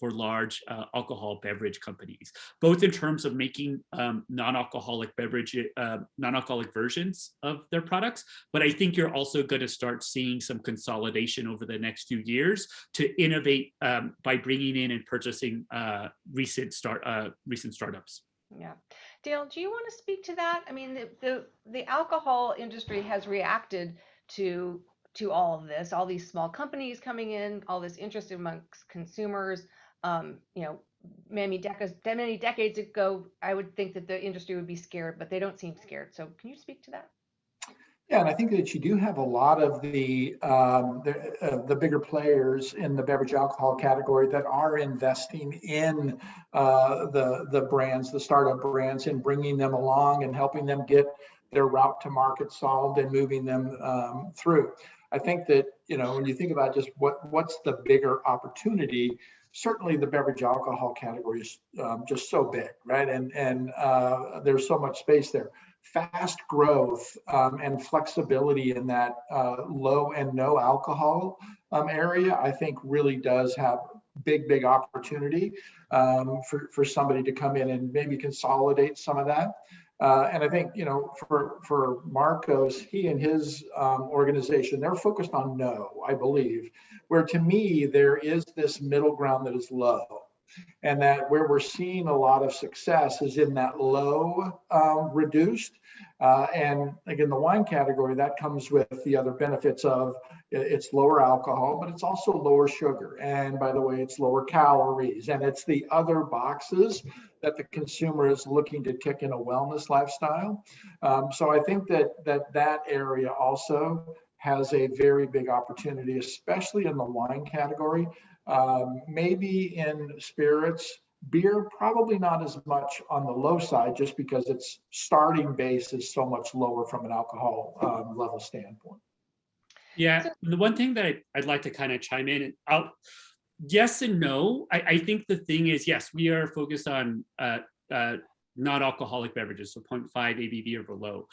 [SPEAKER 4] large alcohol beverage companies, both in terms of making non-alcoholic versions of their products. But I think you're also going to start seeing some consolidation over the next few years to innovate by bringing in and purchasing recent startups.
[SPEAKER 1] Yeah. Dale, do you want to speak to that? I mean, the alcohol industry has reacted to all of this, all these small companies coming in, all this interest amongst consumers. Many decades ago, I would think that the industry would be scared, but they don't seem scared. So can you speak to that?
[SPEAKER 3] Yeah, and I think that you do have a lot of the bigger players in the beverage alcohol category that are investing in the brands, the startup brands, and bringing them along and helping them get their route to market solved and moving them through. I think that, you know, when you think about just what's the bigger opportunity, certainly the beverage alcohol category is just so big, right? And there's so much space there. Fast growth and flexibility in that low and no alcohol area, I think really does have big opportunity for somebody to come in and maybe consolidate some of that. And I think, you know, for Marcos, he and his organization, they're focused on no, I believe, where to me, there is this middle ground that is low. And that where we're seeing a lot of success is in that low reduced. And again, the wine category, that comes with the other benefits of it's lower alcohol, but it's also lower sugar. And by the way, it's lower calories. And it's the other boxes that the consumer is looking to tick in a wellness lifestyle. So I think that area also has a very big opportunity, especially in the wine category. Maybe in spirits, beer, probably not as much on the low side, just because its starting base is so much lower from an alcohol level standpoint.
[SPEAKER 4] Yeah, the one thing that I'd like to kind of chime in, yes and no. I think the thing is, yes, we are focused on non-alcoholic beverages, so 0.5 ABV or below.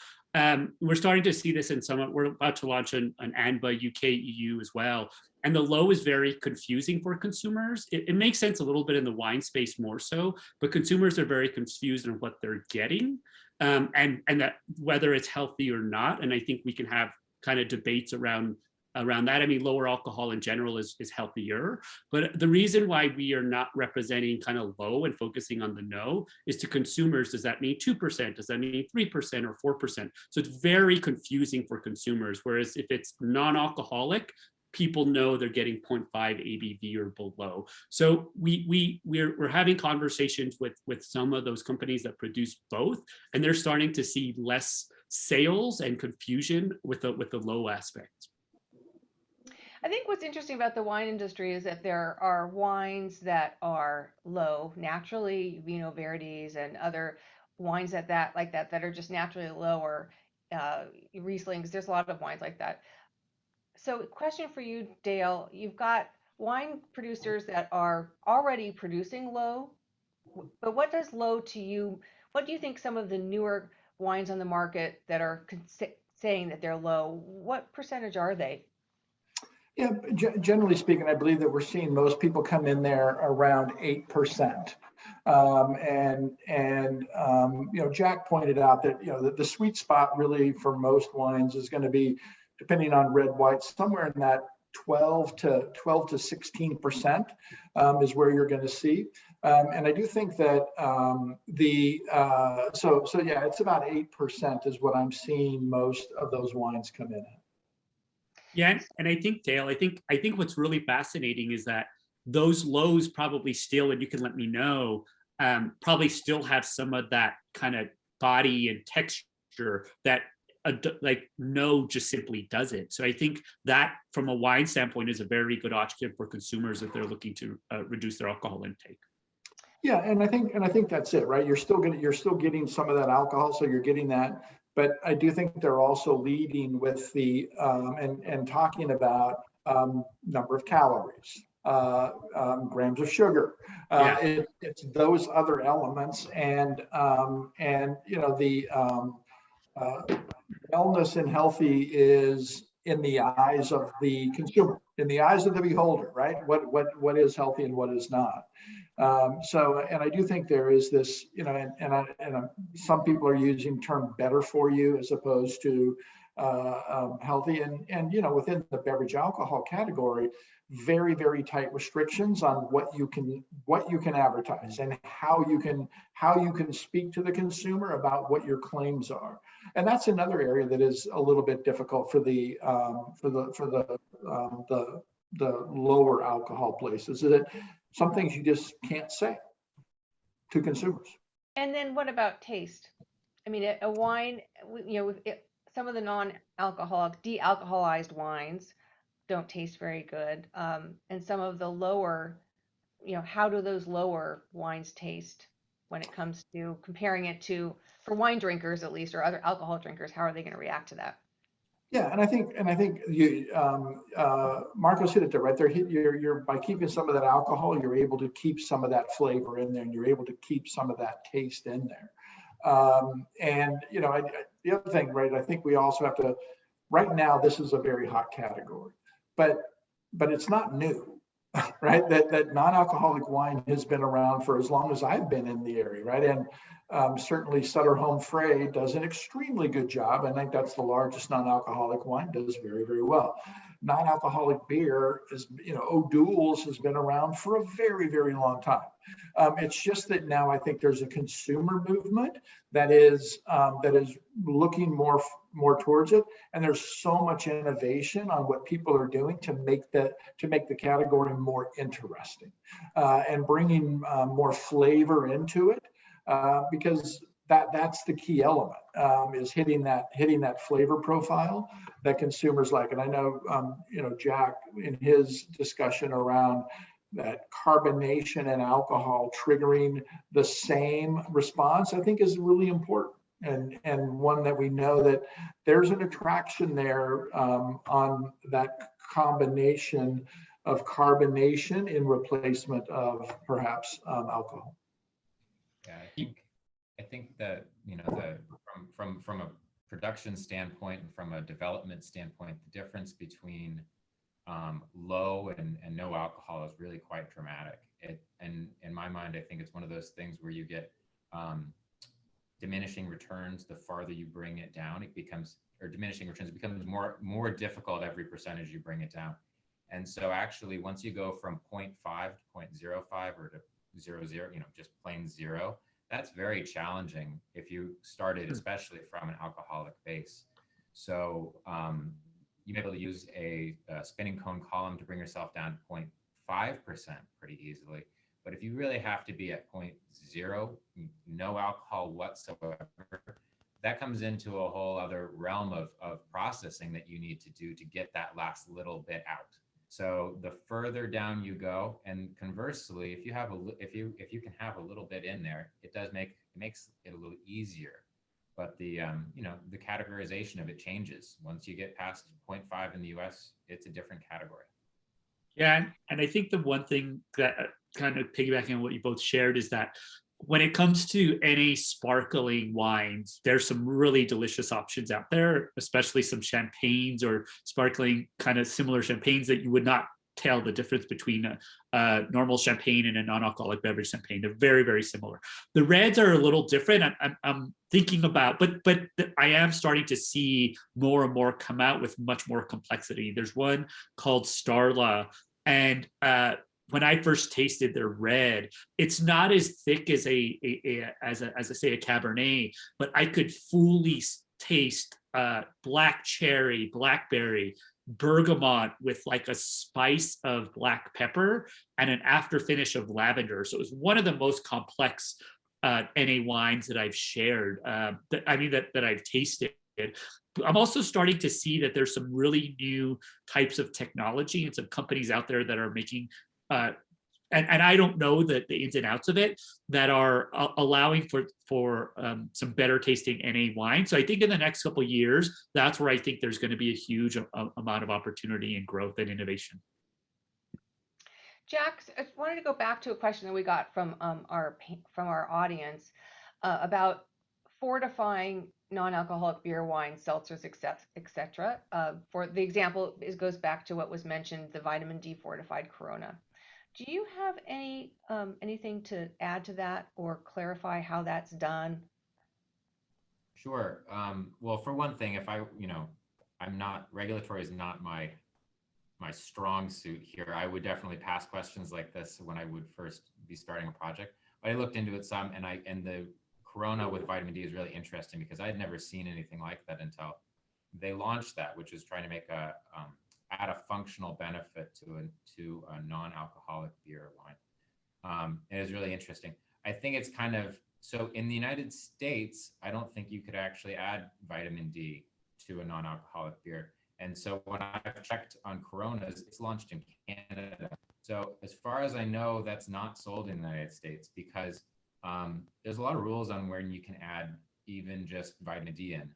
[SPEAKER 4] We're starting to see this in some, we're about to launch an ANBA UK, EU as well. And the low is very confusing for consumers. It makes sense a little bit in the wine space more so, but consumers are very confused on what they're getting and that whether it's healthy or not. And I think we can have kind of debates around that. I mean, lower alcohol in general is healthier, but the reason why we are not representing kind of low and focusing on the no is to consumers. Does that mean 2%? Does that mean 3% or 4%? So it's very confusing for consumers. Whereas if it's non-alcoholic, people know they're getting 0.5 ABV or below. So we're having conversations with some of those companies that produce both, and they're starting to see less sales and confusion with the low aspect.
[SPEAKER 1] I think what's interesting about the wine industry is that there are wines that are low naturally, Vino Verdes and other wines that are just naturally lower, Rieslings. There's a lot of wines like that. So, question for you, Dale. You've got wine producers that are already producing low, but what does low to you? What do you think some of the newer wines on the market that are saying that they're low, what percentage are they?
[SPEAKER 3] Yeah, generally speaking, I believe that we're seeing most people come in there around 8%. You know, Jack pointed out that, you know, the sweet spot really for most wines is going to be, depending on red, white, somewhere in that 12 to 16% is where you're going to see. And I do think that yeah, it's about 8% is what I'm seeing most of those wines come in at.
[SPEAKER 4] Yeah, and I think, Dale, I think what's really fascinating is that those lows probably still, and you can let me know, probably still have some of that kind of body and texture that like no just simply doesn't. So I think that from a wine standpoint is a very good option for consumers if they're looking to reduce their alcohol intake.
[SPEAKER 3] Yeah, and I think that's it, right? You're still getting some of that alcohol, so you're getting that. But I do think they're also leading with the and talking about number of calories, grams of sugar. It's those other elements, and you know, the wellness and healthy is in the eyes of the consumer, in the eyes of the beholder, right? What is healthy and what is not. So, and I do think there is this, you know, and some people are using term better for you as opposed to healthy, and you know, within the beverage alcohol category, very tight restrictions on what you can advertise and how you can speak to the consumer about what your claims are. And that's another area that is a little bit difficult for the lower alcohol places, is that some things you just can't say to consumers.
[SPEAKER 1] And then what about taste? I mean, a wine, you know, some of the non-alcoholic, de-alcoholized wines don't taste very good. And some of the lower, how do those lower wines taste when it comes to comparing it to, for wine drinkers at least, or other alcohol drinkers, how are they going to react to that?
[SPEAKER 3] Yeah, and I think you, Marcos hit it there, right there. You're by keeping some of that alcohol, you're able to keep some of that flavor in there, and you're able to keep some of that taste in there. And the other thing, right? I think we also have to. Right now, this is a very hot category, but it's not new, right? That non-alcoholic wine has been around for as long as I've been in the area, right? And certainly Sutter Home Frey does an extremely good job. I think that's the largest non-alcoholic wine, does very, very well. Non-alcoholic beer is, O'Doul's has been around for a very, very long time. It's just that now I think there's a consumer movement that is looking more towards it, and there's so much innovation on what people are doing to make the category more interesting and bringing more flavor into it. Because that's the key element, is hitting that flavor profile that consumers like. And I know, Jack, in his discussion around that carbonation and alcohol triggering the same response, I think is really important. And one that we know that there's an attraction there on that combination of carbonation in replacement of perhaps alcohol.
[SPEAKER 2] Yeah, I think that from a production standpoint and from a development standpoint, the difference between low and no alcohol is really quite dramatic. And in my mind, I think it's one of those things where you get diminishing returns the farther you bring it down. It becomes more difficult every percentage you bring it down. And so actually, once you go from 0.5 to 0.05 or to 0.0, just plain zero, that's very challenging if you started, especially from an alcoholic base. So you may be able to use a spinning cone column to bring yourself down to 0.5% pretty easily. But if you really have to be at 0.0, no alcohol whatsoever, that comes into a whole other realm of processing that you need to do to get that last little bit out. So the further down you go, and conversely, if you can have a little bit in there, it makes it a little easier. But the categorization of it changes. Once you get past 0.5 in the US, it's a different category.
[SPEAKER 4] Yeah, and I think the one thing that kind of piggybacking on what you both shared is that when it comes to NA sparkling wines, there's some really delicious options out there, especially some champagnes or sparkling kind of similar champagnes that you would not tell the difference between a normal champagne and a non-alcoholic beverage champagne. They're very, very similar. The reds are a little different. I'm thinking about, but I am starting to see more and more come out with much more complexity. There's one called Starla, and when I first tasted their red, it's not as thick as a Cabernet, but I could fully taste black cherry, blackberry, bergamot with like a spice of black pepper and an after finish of lavender. So it was one of the most complex NA wines that I've shared, that I've tasted. I'm also starting to see that there's some really new types of technology and some companies out there that are making and I don't know the ins and outs of it, that are allowing for some better tasting NA wine. So I think in the next couple of years, that's where I think there's going to be a huge amount of opportunity and growth and innovation.
[SPEAKER 1] Jack, I wanted to go back to a question that we got from our audience about fortifying non-alcoholic beer, wine, seltzers, etc. For the example, it goes back to what was mentioned, the vitamin D fortified Corona. Do you have anything to add to that or clarify how that's done?
[SPEAKER 2] Sure. Well, for one thing, regulatory is not my strong suit here. I would definitely pass questions like this when I would first be starting a project. But I looked into it some, and the Corona with vitamin D is really interesting because I had never seen anything like that until they launched that, which is trying to make add a functional benefit to a non-alcoholic beer or wine. It is really interesting. I think it's kind of, so in the United States, I don't think you could actually add vitamin D to a non-alcoholic beer. And so when I've checked on Coronas, it's launched in Canada. So as far as I know, that's not sold in the United States because there's a lot of rules on when you can add even just vitamin D in.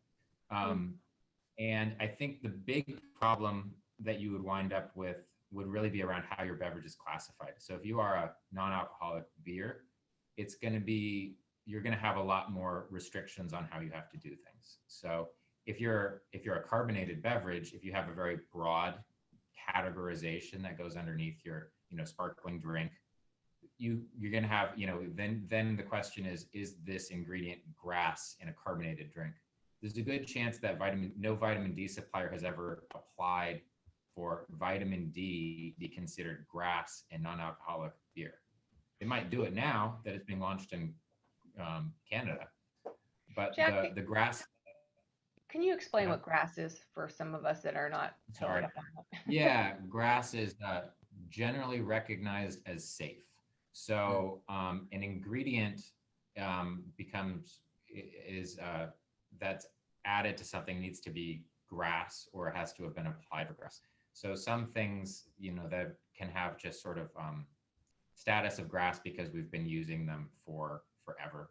[SPEAKER 2] And I think the big problem that you would wind up with would really be around how your beverage is classified. So if you are a non-alcoholic beer, it's going to be, you're going to have a lot more restrictions on how you have to do things. So if you're a carbonated beverage, if you have a very broad categorization that goes underneath your, sparkling drink, you're going to have, then the question is this ingredient grass in a carbonated drink? There's a good chance that no vitamin D supplier has ever applied for vitamin D be considered grass in non-alcoholic beer. They might do it now that it's being launched in Canada, but
[SPEAKER 1] Jack,
[SPEAKER 2] the grass.
[SPEAKER 1] Can you explain what grass is for some of us that are not totally up on it?
[SPEAKER 2] Yeah, grass is generally recognized as safe. So an ingredient that's added to something needs to be grass or it has to have been applied for grass. So some things, that can have just sort of status of grass because we've been using them for forever,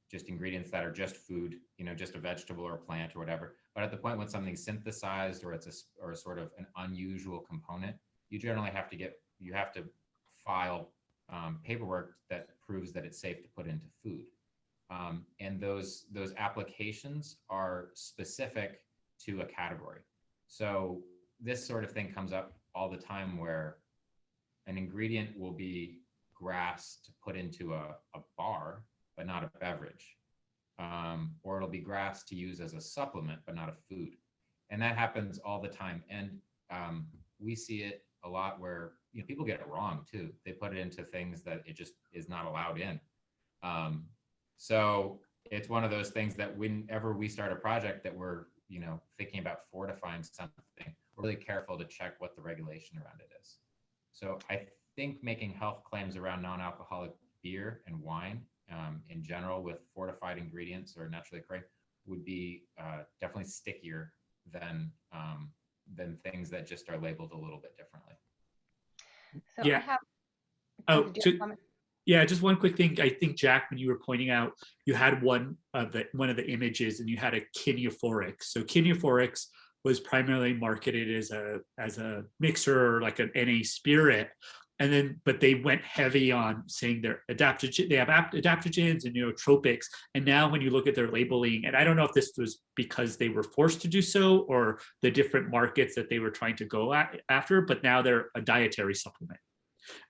[SPEAKER 2] just ingredients that are just food, just a vegetable or a plant or whatever. But at the point when something's synthesized or it's or sort of an unusual component, you generally have to file paperwork that proves that it's safe to put into food. And those applications are specific to a category. So this sort of thing comes up all the time where an ingredient will be grass to put into a bar, but not a beverage. Or it'll be grass to use as a supplement, but not a food. And that happens all the time. And we see it a lot where people get it wrong too. They put it into things that it just is not allowed in. So it's one of those things that whenever we start a project that we're thinking about fortifying something, we're really careful to check what the regulation around it is. So I think making health claims around non-alcoholic beer and wine in general with fortified ingredients or naturally occurring would be definitely stickier than things that just are labeled a little bit differently.
[SPEAKER 1] So
[SPEAKER 4] yeah. Just one quick thing. I think, Jack, when you were pointing out, you had one of the images and you had a kineuphoric. So kineuphorics was primarily marketed as a mixer or like an NA spirit. But they went heavy on saying they have adaptogens and nootropics. And now when you look at their labeling, and I don't know if this was because they were forced to do so or the different markets that they were trying to go after, but now they're a dietary supplement.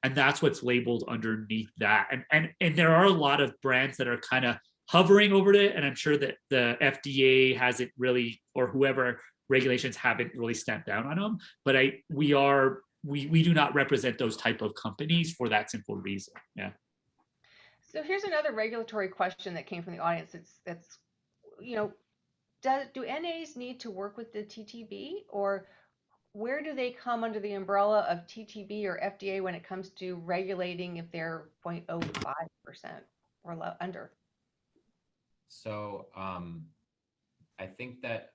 [SPEAKER 4] And that's what's labeled underneath that. And there are a lot of brands that are kind of hovering over it. And I'm sure that the FDA hasn't really, or whoever regulations haven't really stamped down on them. But we do not represent those type of companies for that simple reason. Yeah.
[SPEAKER 1] So here's another regulatory question that came from the audience. Do NAs need to work with the TTB, or where do they come under the umbrella of TTB or FDA when it comes to regulating if they're 0.05% or under?
[SPEAKER 2] So I think that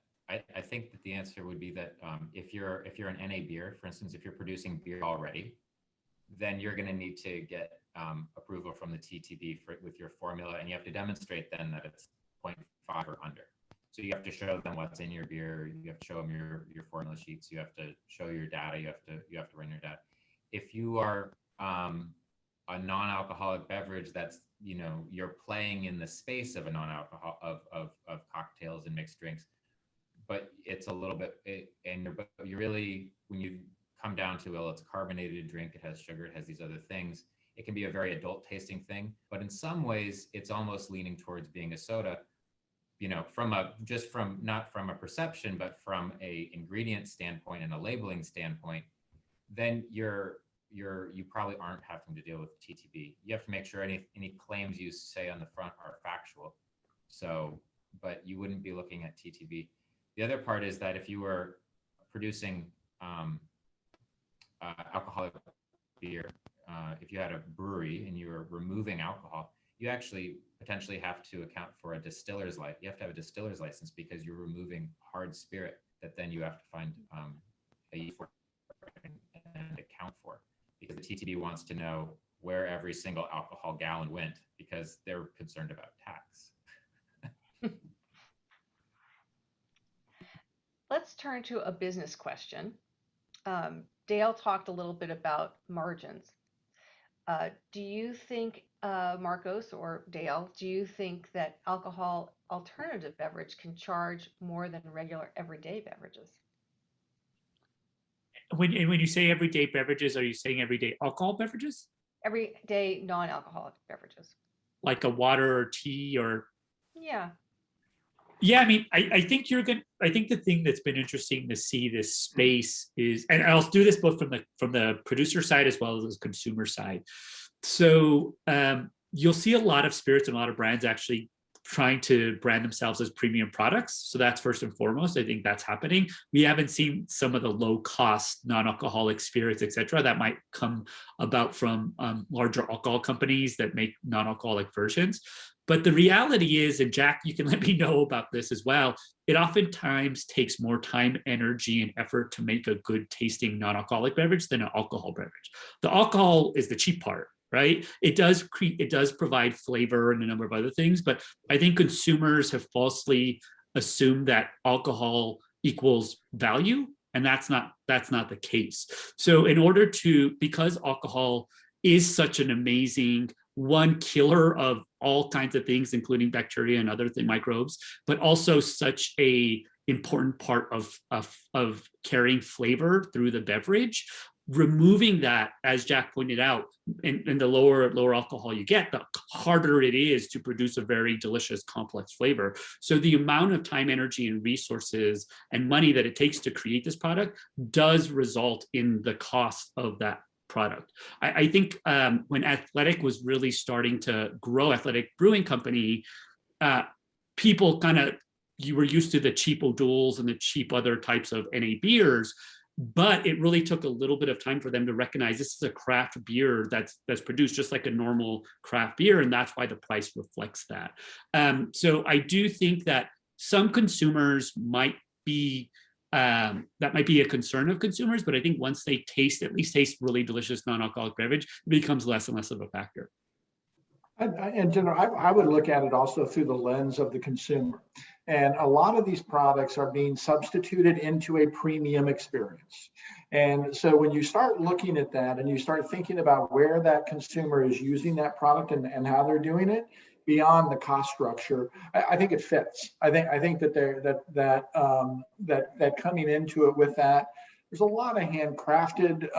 [SPEAKER 2] the answer would be that if you're an NA beer, for instance, if you're producing beer already, then you're going to need to get approval from the TTB with your formula, and you have to demonstrate then that it's 0.5 or under. So you have to show them what's in your beer. You have to show them your formula sheets. You have to show your data. You have to run your data. If you are a non-alcoholic beverage that's you're playing in the space of a non-alcohol of cocktails and mixed drinks, but it's a little bit but you really, when you come down to, well, it's a carbonated drink, it has sugar, it has these other things, it can be a very adult tasting thing, but in some ways it's almost leaning towards being a soda, not from a perception, but from a ingredient standpoint and a labeling standpoint. Then you probably aren't having to deal with TTB. You have to make sure any claims you say on the front are factual. So, but you wouldn't be looking at TTB. The other part is that if you were producing alcoholic beer, if you had a brewery and you were removing alcohol, you actually potentially have to account for a distiller's license. You have to have a distiller's license because you're removing hard spirit that then you have to find a use for and account for, because the TTB wants to know where every single alcohol gallon went because they're concerned about tax.
[SPEAKER 1] Let's turn to a business question. Dale talked a little bit about margins. Do you think, Marcos or Dale, do you think that alcohol alternative beverage can charge more than regular everyday beverages?
[SPEAKER 4] When you say everyday beverages, are you saying everyday alcohol beverages?
[SPEAKER 1] Everyday non-alcoholic beverages.
[SPEAKER 4] Like a water or tea or?
[SPEAKER 1] Yeah.
[SPEAKER 4] Yeah, I mean, I think I think the thing that's been interesting to see this space is, and I'll do this both from the producer side as well as the consumer side. So you'll see a lot of spirits and a lot of brands actually trying to brand themselves as premium products. So that's first and foremost. I think that's happening. We haven't seen some of the low cost non-alcoholic spirits, et cetera, that might come about from larger alcohol companies that make non-alcoholic versions. But the reality is, and Jack, you can let me know about this as well, it oftentimes takes more time, energy, and effort to make a good tasting non-alcoholic beverage than an alcohol beverage. The alcohol is the cheap part, right? It does provide flavor and a number of other things, but I think consumers have falsely assumed that alcohol equals value, and that's not the case. So in order to, because alcohol is such an amazing one killer of all kinds of things, including bacteria and other microbes, but also such a important part of carrying flavor through the beverage. Removing that, as Jack pointed out, and the lower alcohol you get, the harder it is to produce a very delicious, complex flavor. So the amount of time, energy, and resources and money that it takes to create this product does result in the cost of that product. I think when Athletic was really starting to grow, Athletic Brewing Company, people you were used to the cheap O'Doul's and the cheap other types of NA beers, but it really took a little bit of time for them to recognize this is a craft beer that's produced just like a normal craft beer, and that's why the price reflects that. So I do think that some consumers might be that might be a concern of consumers, but I think once they at least taste really delicious non-alcoholic beverage, it becomes less and less of a factor.
[SPEAKER 3] In general, I would look at it also through the lens of the consumer. And a lot of these products are being substituted into a premium experience. And so when you start looking at that and you start thinking about where that consumer is using that product and how they're doing it, beyond the cost structure, I think it fits. I think that that coming into it with that, there's a lot of handcrafted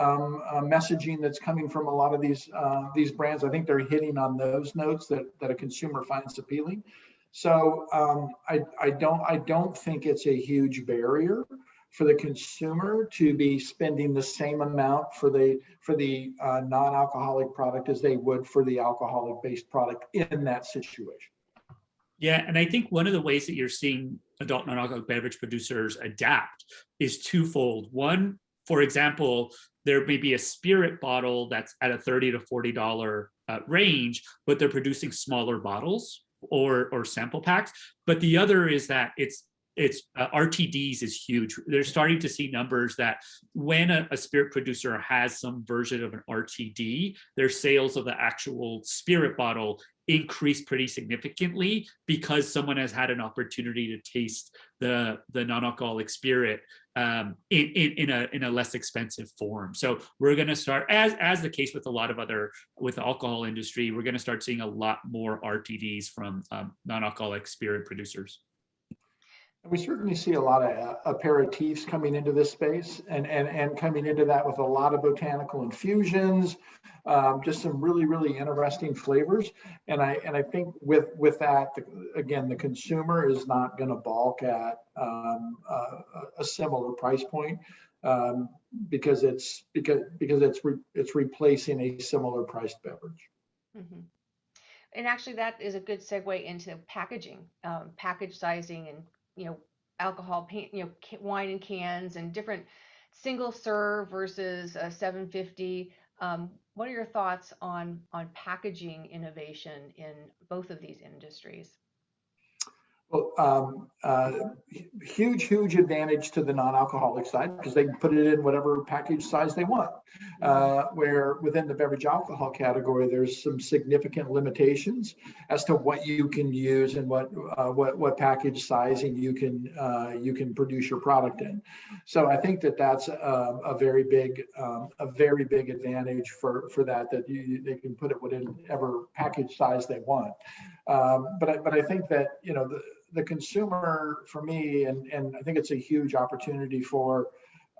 [SPEAKER 3] messaging that's coming from a lot of these brands. I think they're hitting on those notes that a consumer finds appealing. So I don't think it's a huge barrier for the consumer to be spending the same amount for the non-alcoholic product as they would for the alcoholic-based product in that situation.
[SPEAKER 4] Yeah, and I think one of the ways that you're seeing adult non-alcoholic beverage producers adapt is twofold. One, for example, there may be a spirit bottle that's at a $30 to $40 range, but they're producing smaller bottles or sample packs. But the other is that it's RTDs is huge. They're starting to see numbers that when a spirit producer has some version of an RTD, their sales of the actual spirit bottle increase pretty significantly because someone has had an opportunity to taste the non-alcoholic spirit in a less expensive form. So we're going to start, as the case with a lot of with the alcohol industry, we're going to start seeing a lot more RTDs from non-alcoholic spirit producers.
[SPEAKER 3] We certainly see a lot of aperitifs coming into this space and coming into that with a lot of botanical infusions, just some really, really interesting flavors. And I think with that, again, the consumer is not going to balk at a similar price point because it's replacing a similar priced beverage.
[SPEAKER 1] Mm-hmm. And actually, that is a good segue into packaging, package sizing, and alcohol, wine in cans and different single serve versus 750. What are your thoughts on packaging innovation in both of these industries?
[SPEAKER 3] Well, huge advantage to the non-alcoholic side because they can put it in whatever package size they want. Where within the beverage alcohol category, there's some significant limitations as to what you can use and what package sizing you can produce your product in. So I think that's a very big advantage for that they can put it whatever package size they want. But I think that the consumer, for me, and I think it's a huge opportunity for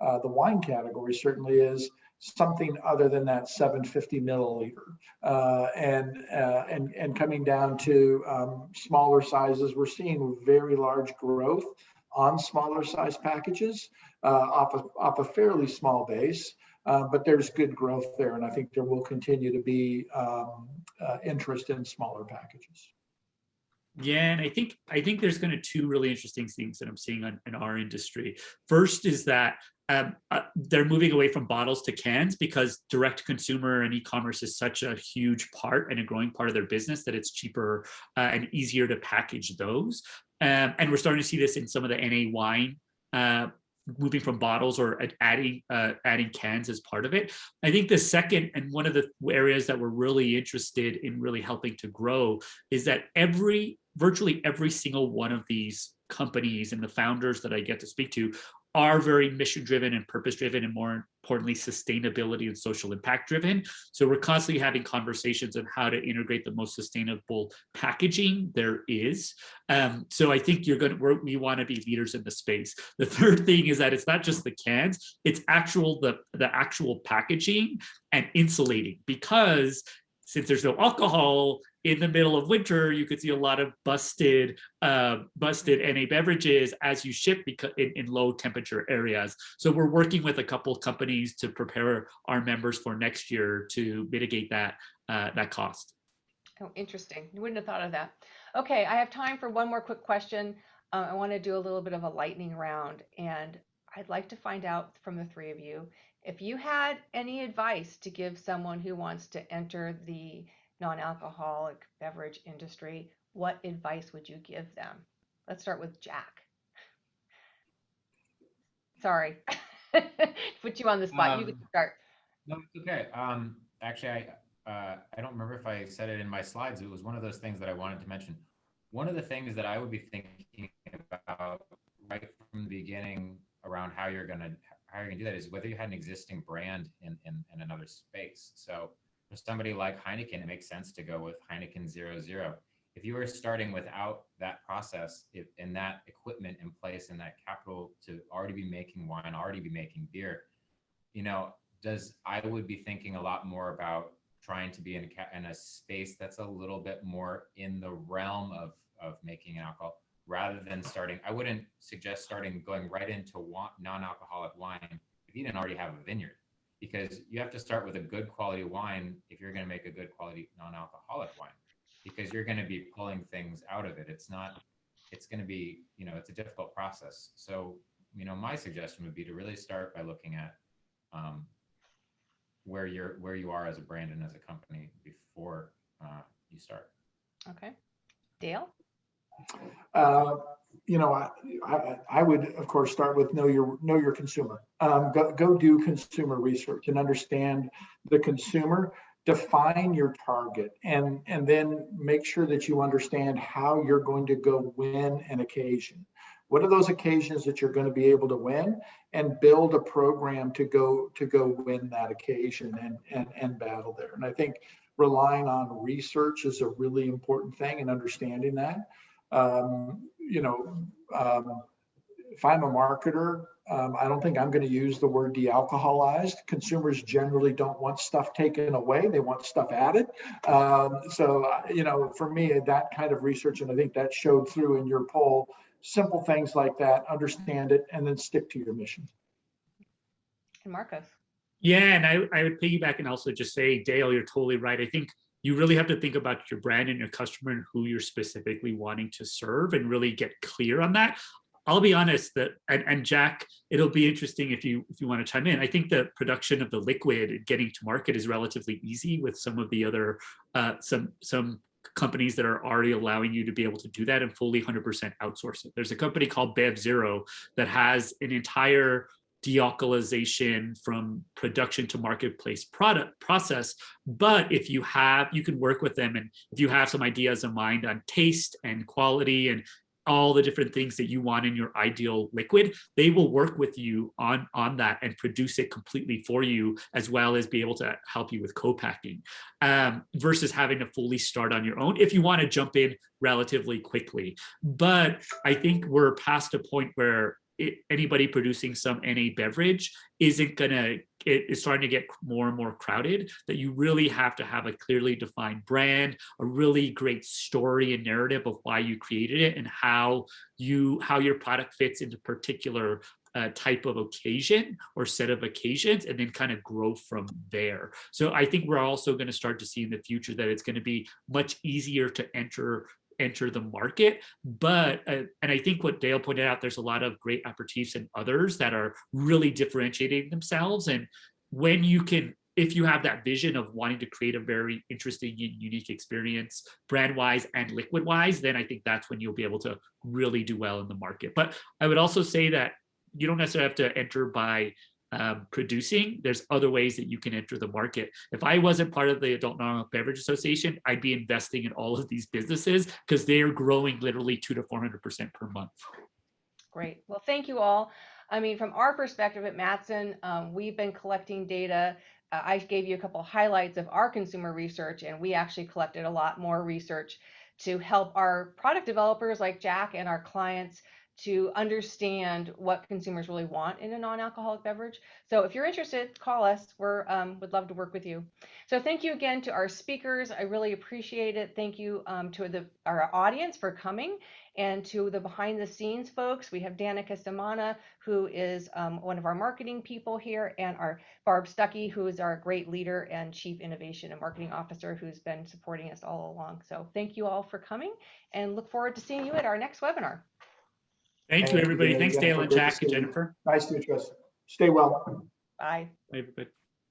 [SPEAKER 3] the wine category, certainly is something other than that 750 milliliter. And coming down to smaller sizes, we're seeing very large growth on smaller size packages off a fairly small base. But there's good growth there, and I think there will continue to be interest in smaller packages.
[SPEAKER 4] Yeah, and I think there's kind of two really interesting things that I'm seeing in our industry. First is that they're moving away from bottles to cans because direct consumer and e-commerce is such a huge part and a growing part of their business that it's cheaper and easier to package those. And we're starting to see this in some of the NA wine moving from bottles or adding cans as part of it. I think the second, and one of the areas that we're really interested in really helping to grow, is that virtually every single one of these companies and the founders that I get to speak to are very mission driven and purpose driven, and more importantly, sustainability and social impact driven. So we're constantly having conversations on how to integrate the most sustainable packaging there is. So I think we want to be leaders in the space. The third thing is that it's not just the cans, it's the actual packaging and insulating, because since there's no alcohol in the middle of winter, you could see a lot of busted NA beverages as you ship in low temperature areas. So we're working with a couple of companies to prepare our members for next year to mitigate that cost.
[SPEAKER 1] Oh, interesting. You wouldn't have thought of that. Okay, I have time for one more quick question. I want to do a little bit of a lightning round, and I'd like to find out from the three of you if you had any advice to give someone who wants to enter the non-alcoholic beverage industry. What advice would you give them? Let's start with Jack. Sorry, put you on the spot. You can start.
[SPEAKER 2] No, it's okay. Actually, I don't remember if I said it in my slides. It was one of those things that I wanted to mention. One of the things that I would be thinking about right from the beginning around how you're gonna do that is whether you had an existing brand in another space. So for somebody like Heineken, it makes sense to go with Heineken 0.0. If you were starting without that process and that equipment in place and that capital to already be making wine, already be making beer, I would be thinking a lot more about trying to be in a space that's a little bit more in the realm of making alcohol, rather than I wouldn't suggest going right into non-alcoholic wine if you didn't already have a vineyard, because you have to start with a good quality wine if you're going to make a good quality non-alcoholic wine, because you're going to be pulling things out of it. It's going to be, it's a difficult process. So, my suggestion would be to really start by looking at where you are as a brand and as a company before you start.
[SPEAKER 1] Okay. Dale?
[SPEAKER 3] I would, of course, start with know your consumer. Go do consumer research and understand the consumer. Define your target, and then make sure that you understand how you're going to go win an occasion. What are those occasions that you're going to be able to win, and build a program to go win that occasion and battle there. And I think relying on research is a really important thing, and understanding that. If I'm a marketer, I don't think I'm going to use the word de-alcoholized. Consumers generally don't want stuff taken away. They want stuff added. So, for me, that kind of research, and I think that showed through in your poll, simple things like that, understand it, and then stick to your mission.
[SPEAKER 1] And Marcos?
[SPEAKER 4] Yeah, and I would piggyback and also just say, Dale, you're totally right. I think you really have to think about your brand and your customer and who you're specifically wanting to serve, and really get clear on that. I'll be honest that, and Jack, it'll be interesting if you want to chime in. I think the production of the liquid and getting to market is relatively easy with some of the other some companies that are already allowing you to be able to do that and fully 100% outsource it. There's a company called Bev0 that has an entire dealcoholization from production to marketplace product process. But if you can work with them, and if you have some ideas in mind on taste and quality and all the different things that you want in your ideal liquid, they will work with you on that and produce it completely for you, as well as be able to help you with co-packing, versus having to fully start on your own if you want to jump in relatively quickly. But I think we're past a point where anybody producing some NA beverage isn't gonna, it's starting to get more and more crowded, that you really have to have a clearly defined brand, a really great story and narrative of why you created it and how your product fits into particular type of occasion or set of occasions, and then kind of grow from there. So I think we're also going to start to see in the future that it's going to be much easier to enter the market. But and I think what Dale pointed out, there's a lot of great aperitifs and others that are really differentiating themselves. And when you can, if you have that vision of wanting to create a very interesting and unique experience brand wise and liquid wise, then I think that's when you'll be able to really do well in the market. But I would also say that you don't necessarily have to enter by producing. There's other ways that you can enter the market. If I wasn't part of the Adult Non-Alcoholic Beverage Association, I'd be investing in all of these businesses because they're growing literally 200 to 400% per month.
[SPEAKER 1] Great. Well, thank you all. I mean, from our perspective at Mattson, we've been collecting data. I gave you a couple highlights of our consumer research, and we actually collected a lot more research to help our product developers like Jack and our clients to understand what consumers really want in a non-alcoholic beverage. So if you're interested, call us. We're would love to work with you. So thank you again to our speakers. I really appreciate it. Thank you to our audience for coming, and to the behind the scenes folks. We have Danica Samana, who is one of our marketing people here, and our Barb Stuckey, who is our great leader and Chief Innovation and Marketing Officer, who's been supporting us all along. So thank you all for coming, and look forward to seeing you at our next webinar.
[SPEAKER 4] Thank you, everybody. Thanks, Dale and Jack and Jennifer.
[SPEAKER 3] Nice to meet you. Stay well.
[SPEAKER 1] Bye.
[SPEAKER 4] Bye, everybody.